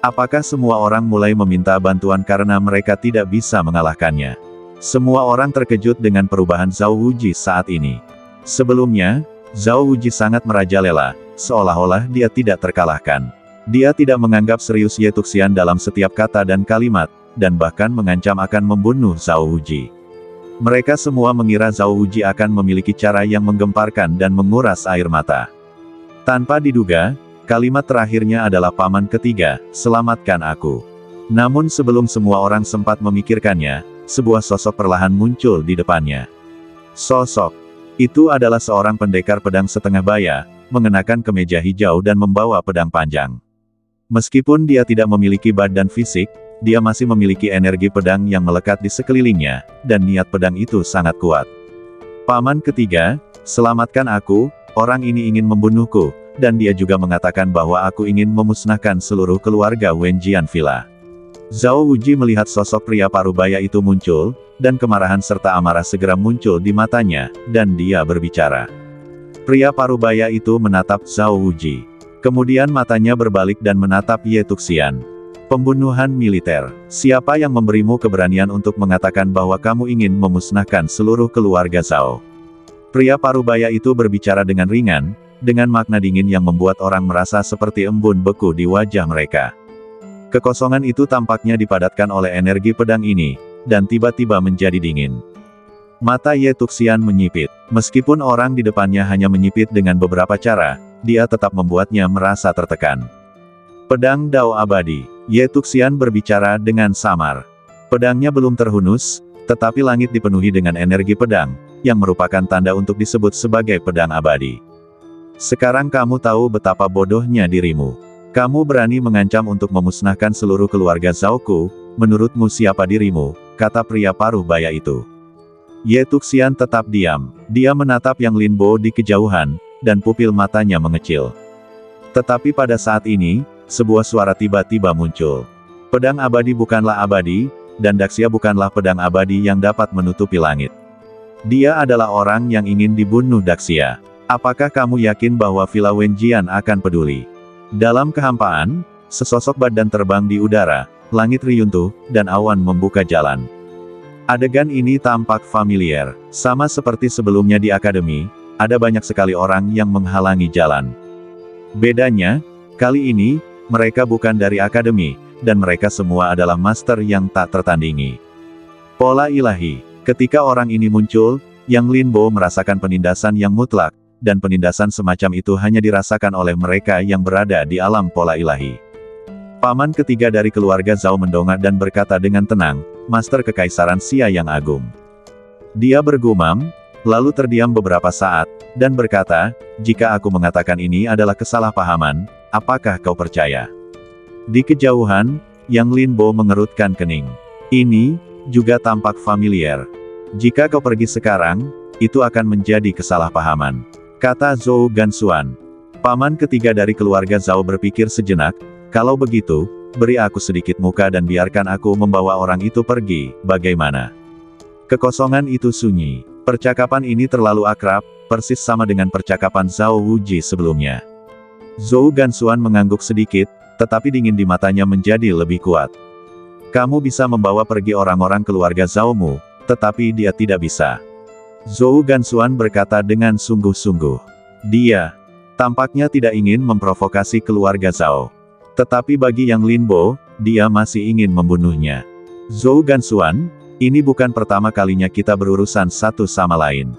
Apakah semua orang mulai meminta bantuan karena mereka tidak bisa mengalahkannya? Semua orang terkejut dengan perubahan Zhao Wuji saat ini. Sebelumnya, Zhao Wuji sangat merajalela, seolah-olah dia tidak terkalahkan. Dia tidak menganggap serius Ye Tuxian dalam setiap kata dan kalimat, dan bahkan mengancam akan membunuh Zhao Wuji. Mereka semua mengira Zhao Wuji akan memiliki cara yang menggemparkan dan menguras air mata. Tanpa diduga, kalimat terakhirnya adalah paman ketiga, selamatkan aku. Namun sebelum semua orang sempat memikirkannya, sebuah sosok perlahan muncul di depannya. Sosok itu adalah seorang pendekar pedang setengah baya, mengenakan kemeja hijau dan membawa pedang panjang. Meskipun dia tidak memiliki badan fisik, dia masih memiliki energi pedang yang melekat di sekelilingnya, dan niat pedang itu sangat kuat. Paman ketiga, selamatkan aku, orang ini ingin membunuhku, dan dia juga mengatakan bahwa aku ingin memusnahkan seluruh keluarga Wenjian Villa. Zhao Wuji melihat sosok pria parubaya itu muncul, dan kemarahan serta amarah segera muncul di matanya, dan dia berbicara. Pria parubaya itu menatap Zhao Wuji. Kemudian matanya berbalik dan menatap Ye Tuxian. Pembunuhan militer. Siapa yang memberimu keberanian untuk mengatakan bahwa kamu ingin memusnahkan seluruh keluarga Zhao? Pria parubaya itu berbicara dengan ringan, dengan makna dingin yang membuat orang merasa seperti embun beku di wajah mereka. Kekosongan itu tampaknya dipadatkan oleh energi pedang ini, dan tiba-tiba menjadi dingin. Mata Ye Tuxian menyipit. Meskipun orang di depannya hanya menyipit dengan beberapa cara, dia tetap membuatnya merasa tertekan. Pedang Dao Abadi. Ye Tuxian berbicara dengan samar. Pedangnya belum terhunus, tetapi langit dipenuhi dengan energi pedang, yang merupakan tanda untuk disebut sebagai pedang abadi. Sekarang kamu tahu betapa bodohnya dirimu. Kamu berani mengancam untuk memusnahkan seluruh keluarga Zhaoku, menurutmu siapa dirimu, kata pria paruh baya itu. Ye Tuxian tetap diam. Dia menatap Yang Linbo di kejauhan, dan pupil matanya mengecil. Tetapi pada saat ini, sebuah suara tiba-tiba muncul. Pedang abadi bukanlah abadi, dan Daxia bukanlah pedang abadi yang dapat menutupi langit. Dia adalah orang yang ingin dibunuh Daxia. Apakah kamu yakin bahwa Villa Wenjian akan peduli? Dalam kehampaan, sesosok badan terbang di udara, langit riyuntuh, dan awan membuka jalan. Adegan ini tampak familiar. Sama seperti sebelumnya di akademi, ada banyak sekali orang yang menghalangi jalan. Bedanya, kali ini, mereka bukan dari akademi, dan mereka semua adalah master yang tak tertandingi. Pola ilahi. Ketika orang ini muncul, Yang Linbo merasakan penindasan yang mutlak, dan penindasan semacam itu hanya dirasakan oleh mereka yang berada di alam pola ilahi. Paman ketiga dari keluarga Zhao mendongak dan berkata dengan tenang, Master Kekaisaran Xia yang Agung. Dia bergumam, lalu terdiam beberapa saat, dan berkata, jika aku mengatakan ini adalah kesalahpahaman, apakah kau percaya? Di kejauhan, Yang Linbo mengerutkan kening. Ini, juga tampak familiar. Jika kau pergi sekarang, itu akan menjadi kesalahpahaman, kata Zhou Gansuan. Paman ketiga dari keluarga Zhao berpikir sejenak, kalau begitu, beri aku sedikit muka dan biarkan aku membawa orang itu pergi, bagaimana? Kekosongan itu sunyi. Percakapan ini terlalu akrab, persis sama dengan percakapan Zhao Wuji sebelumnya. Zhou Gansuan mengangguk sedikit, tetapi dingin di matanya menjadi lebih kuat. Kamu bisa membawa pergi orang-orang keluarga Zhaomu, tetapi dia tidak bisa. Zhou Gansuan berkata dengan sungguh-sungguh. Dia tampaknya tidak ingin memprovokasi keluarga Zhao. Tetapi bagi Yang Linbo, dia masih ingin membunuhnya. Zhou Gansuan, ini bukan pertama kalinya kita berurusan satu sama lain.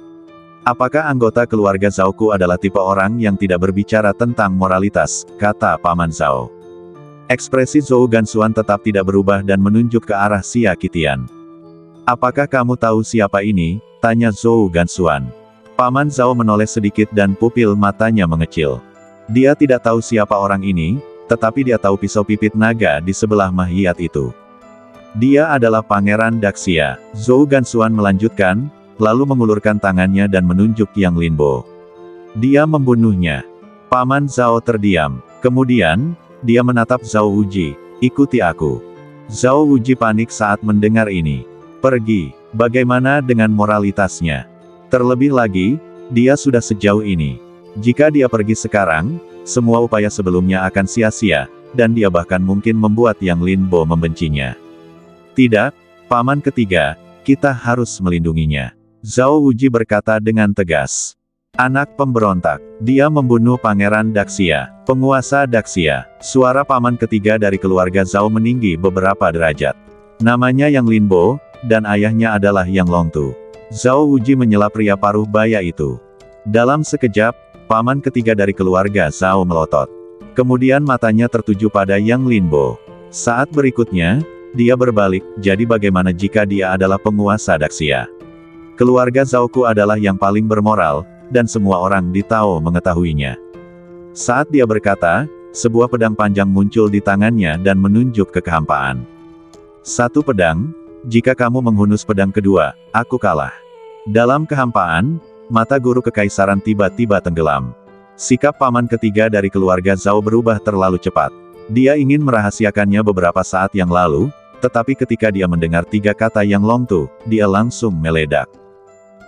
Apakah anggota keluarga Zhaoku adalah tipe orang yang tidak berbicara tentang moralitas, kata Paman Zhao. Ekspresi Zhou Gansuan tetap tidak berubah dan menunjuk ke arah Xia Qitian. Apakah kamu tahu siapa ini? Tanya Zhou Gansuan. Paman Zhao menoleh sedikit dan pupil matanya mengecil. Dia tidak tahu siapa orang ini, tetapi dia tahu pisau pipit naga di sebelah mahiyat itu. Dia adalah Pangeran Daxia. Zhou Gansuan melanjutkan, lalu mengulurkan tangannya dan menunjuk Yang Linbo. Dia membunuhnya. Paman Zhao terdiam. Kemudian, dia menatap Zhao Wuji. Ikuti aku. Zhao Wuji panik saat mendengar ini. Pergi. Bagaimana dengan moralitasnya? Terlebih lagi, dia sudah sejauh ini. Jika dia pergi sekarang, semua upaya sebelumnya akan sia-sia, dan dia bahkan mungkin membuat Yang Linbo membencinya. Tidak, Paman ketiga, kita harus melindunginya. Zhao Wuji berkata dengan tegas. Anak pemberontak. Dia membunuh Pangeran Daxia, penguasa Daxia. Suara paman ketiga dari keluarga Zhao meninggi beberapa derajat. Namanya Yang Linbo, dan ayahnya adalah Yang Longtu. Zhao Wuji menyela pria paruh baya itu. Dalam sekejap, paman ketiga dari keluarga Zhao melotot. Kemudian matanya tertuju pada Yang Linbo. Saat berikutnya, dia berbalik, jadi bagaimana jika dia adalah penguasa Daxia? Keluarga Zhaoku adalah yang paling bermoral, dan semua orang di Tao mengetahuinya. Saat dia berkata, sebuah pedang panjang muncul di tangannya dan menunjuk ke kehampaan. Satu pedang, jika kamu menghunus pedang kedua, aku kalah. Dalam kehampaan, mata guru kekaisaran tiba-tiba tenggelam. Sikap paman ketiga dari keluarga Zhao berubah terlalu cepat. Dia ingin merahasiakannya beberapa saat yang lalu, tetapi ketika dia mendengar tiga kata Yang Longtu, dia langsung meledak.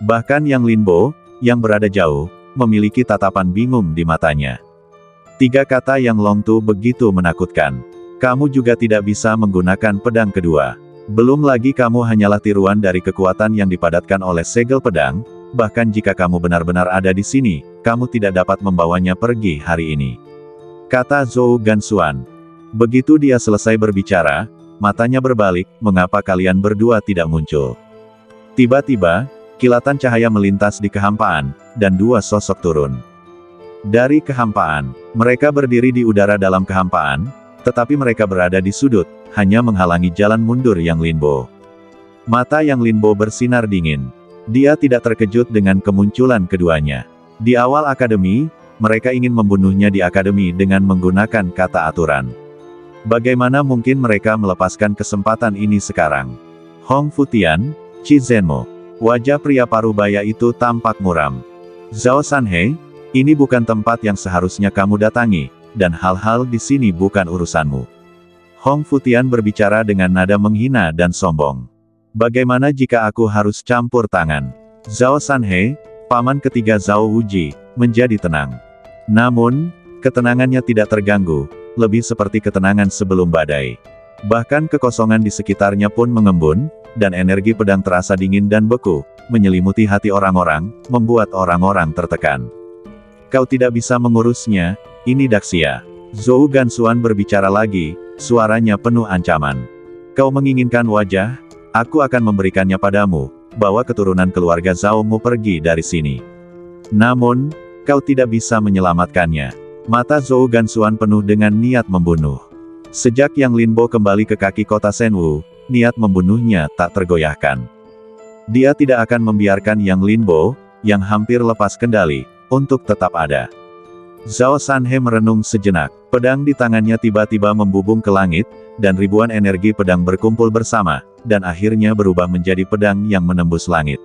Bahkan Yang Linbo, yang berada jauh, memiliki tatapan bingung di matanya. Tiga kata Yang Longtu begitu menakutkan. Kamu juga tidak bisa menggunakan pedang kedua. Belum lagi kamu hanyalah tiruan dari kekuatan yang dipadatkan oleh segel pedang, bahkan jika kamu benar-benar ada di sini, kamu tidak dapat membawanya pergi hari ini. Kata Zhou Gansuan. Begitu dia selesai berbicara, matanya berbalik, mengapa kalian berdua tidak muncul? Tiba-tiba, kilatan cahaya melintas di kehampaan, dan dua sosok turun. Dari kehampaan, mereka berdiri di udara dalam kehampaan, tetapi mereka berada di sudut, hanya menghalangi jalan mundur Yang Linbo. Mata Yang Linbo bersinar dingin. Dia tidak terkejut dengan kemunculan keduanya. Di awal akademi, mereka ingin membunuhnya di akademi dengan menggunakan kata aturan. Bagaimana mungkin mereka melepaskan kesempatan ini sekarang? Hong Futian, Qi Zhenmo. Wajah pria parubaya itu tampak muram. Zhao Sanhe, ini bukan tempat yang seharusnya kamu datangi, dan hal-hal di sini bukan urusanmu. Hong Futian berbicara dengan nada menghina dan sombong. Bagaimana jika aku harus campur tangan? Zhao Sanhe, paman ketiga Zhao Wuji, menjadi tenang. Namun, ketenangannya tidak terganggu, lebih seperti ketenangan sebelum badai. Bahkan kekosongan di sekitarnya pun mengembun, dan energi pedang terasa dingin dan beku, menyelimuti hati orang-orang, membuat orang-orang tertekan. Kau tidak bisa mengurusnya, ini Daxia. Zhou Gansuan berbicara lagi, suaranya penuh ancaman. Kau menginginkan wajah? Aku akan memberikannya padamu, bawa keturunan keluarga Zhao-mu pergi dari sini. Namun, kau tidak bisa menyelamatkannya. Mata Zhou Gansuan penuh dengan niat membunuh. Sejak Yang Linbo kembali ke kaki kota Shenwu, niat membunuhnya tak tergoyahkan. Dia tidak akan membiarkan Yang Linbo, yang hampir lepas kendali, untuk tetap ada. Zhao Sanhe merenung sejenak. Pedang di tangannya tiba-tiba membubung ke langit, dan ribuan energi pedang berkumpul bersama, dan akhirnya berubah menjadi pedang yang menembus langit.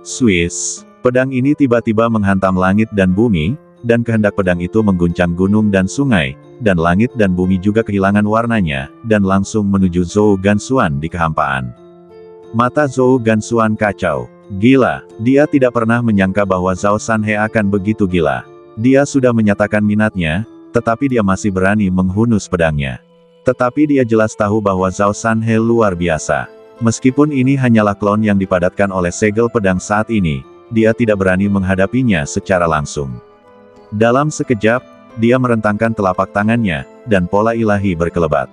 Swiss. Pedang ini tiba-tiba menghantam langit dan bumi, dan kehendak pedang itu mengguncang gunung dan sungai, dan langit dan bumi juga kehilangan warnanya, dan langsung menuju Zhou Gansuan di kehampaan. Mata Zhou Gansuan kacau. Gila, dia tidak pernah menyangka bahwa Zhao Sanhe akan begitu gila. Dia sudah menyatakan minatnya, tetapi dia masih berani menghunus pedangnya. Tetapi dia jelas tahu bahwa Zhao Sanhe luar biasa. Meskipun ini hanyalah klon yang dipadatkan oleh segel pedang saat ini, dia tidak berani menghadapinya secara langsung. Dalam sekejap, dia merentangkan telapak tangannya, dan pola ilahi berkelebat.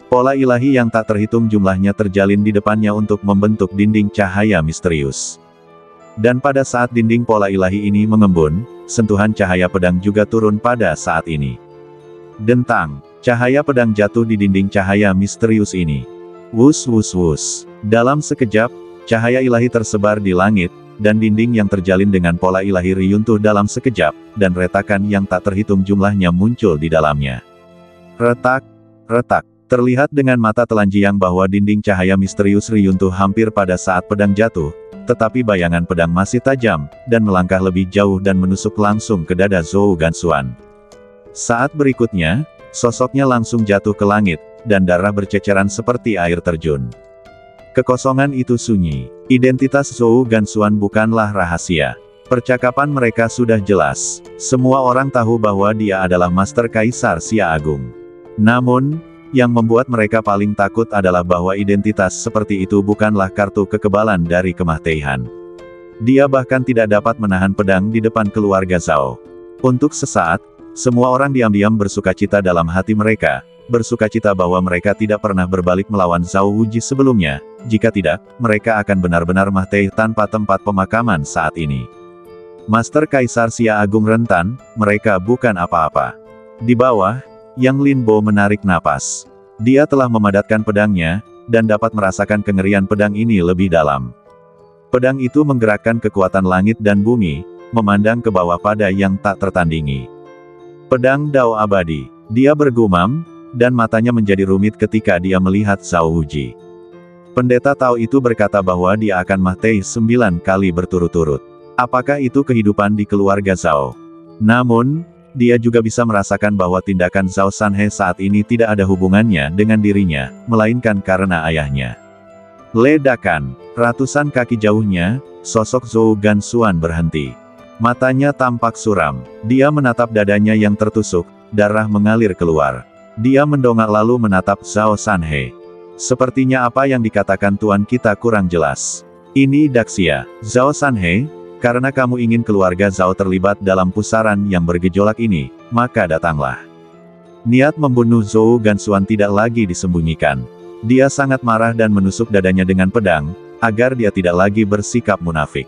Pola ilahi yang tak terhitung jumlahnya terjalin di depannya untuk membentuk dinding cahaya misterius. Dan pada saat dinding pola ilahi ini mengembun, sentuhan cahaya pedang juga turun pada saat ini. Dentang, cahaya pedang jatuh di dinding cahaya misterius ini. Wus wus wus. Dalam sekejap, cahaya ilahi tersebar di langit, dan dinding yang terjalin dengan pola ilahi runtuh dalam sekejap, dan retakan yang tak terhitung jumlahnya muncul di dalamnya. Retak, retak. Terlihat dengan mata telanjang bahwa dinding cahaya misterius runtuh hampir pada saat pedang jatuh, tetapi bayangan pedang masih tajam, dan melangkah lebih jauh dan menusuk langsung ke dada Zhou Gansuan. Saat berikutnya, sosoknya langsung jatuh ke langit, dan darah berceceran seperti air terjun. Kekosongan itu sunyi. Identitas Zhou Gansuan bukanlah rahasia. Percakapan mereka sudah jelas. Semua orang tahu bahwa dia adalah Master Kaisar Xia Agung. Namun, yang membuat mereka paling takut adalah bahwa identitas seperti itu bukanlah kartu kekebalan dari Kemah Teihan. Dia bahkan tidak dapat menahan pedang di depan keluarga Zhao. Untuk sesaat, semua orang diam-diam bersukacita dalam hati mereka, bersukacita bahwa mereka tidak pernah berbalik melawan Zhao Wuji sebelumnya, jika tidak, mereka akan benar-benar mati tanpa tempat pemakaman saat ini. Master Kaisar Xia Agung rentan, mereka bukan apa-apa. Di bawah, Yang Linbo menarik napas. Dia telah memadatkan pedangnya, dan dapat merasakan kengerian pedang ini lebih dalam. Pedang itu menggerakkan kekuatan langit dan bumi, memandang ke bawah pada yang tak tertandingi. Pedang Dao abadi. Dia bergumam, dan matanya menjadi rumit ketika dia melihat Zhao Wuji. Pendeta Tao itu berkata bahwa dia akan mati 9 kali berturut-turut. Apakah itu kehidupan di keluarga Zhao? Namun, dia juga bisa merasakan bahwa tindakan Zhao Sanhe saat ini tidak ada hubungannya dengan dirinya, melainkan karena ayahnya. Ledakan. Ratusan kaki jauhnya, sosok Zhou Gansuan berhenti. Matanya tampak suram. Dia menatap dadanya yang tertusuk, darah mengalir keluar. Dia mendongak lalu menatap Zhao Sanhe. Sepertinya apa yang dikatakan tuan kita kurang jelas. Ini Daxia. Zhao Sanhe, karena kamu ingin keluarga Zhao terlibat dalam pusaran yang bergejolak ini, maka datanglah. Niat membunuh Zhou Gansuan tidak lagi disembunyikan. Dia sangat marah dan menusuk dadanya dengan pedang, agar dia tidak lagi bersikap munafik.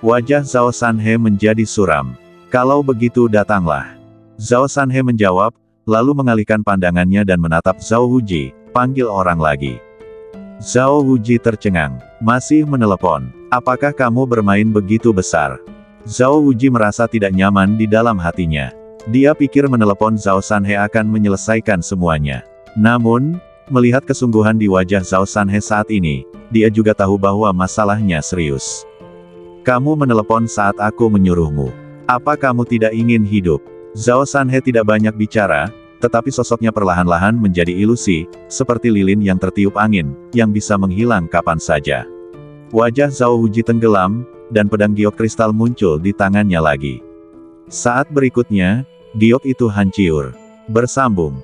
Wajah Zhao Sanhe menjadi suram. Kalau begitu datanglah. Zhao Sanhe menjawab, lalu mengalihkan pandangannya dan menatap Zhao Wuji, panggil orang lagi. Zhao Wuji tercengang. Masih menelepon. Apakah kamu bermain begitu besar? Zhao Wuji merasa tidak nyaman di dalam hatinya. Dia pikir menelepon Zhao Sanhe akan menyelesaikan semuanya. Namun, melihat kesungguhan di wajah Zhao Sanhe saat ini, dia juga tahu bahwa masalahnya serius. Kamu menelepon saat aku menyuruhmu. Apa kamu tidak ingin hidup? Zhao Sanhe tidak banyak bicara, tetapi sosoknya perlahan-lahan menjadi ilusi, seperti lilin yang tertiup angin, yang bisa menghilang kapan saja. Wajah Zhao Wuji tenggelam, dan pedang giok kristal muncul di tangannya lagi. Saat berikutnya, giok itu hancur. Bersambung.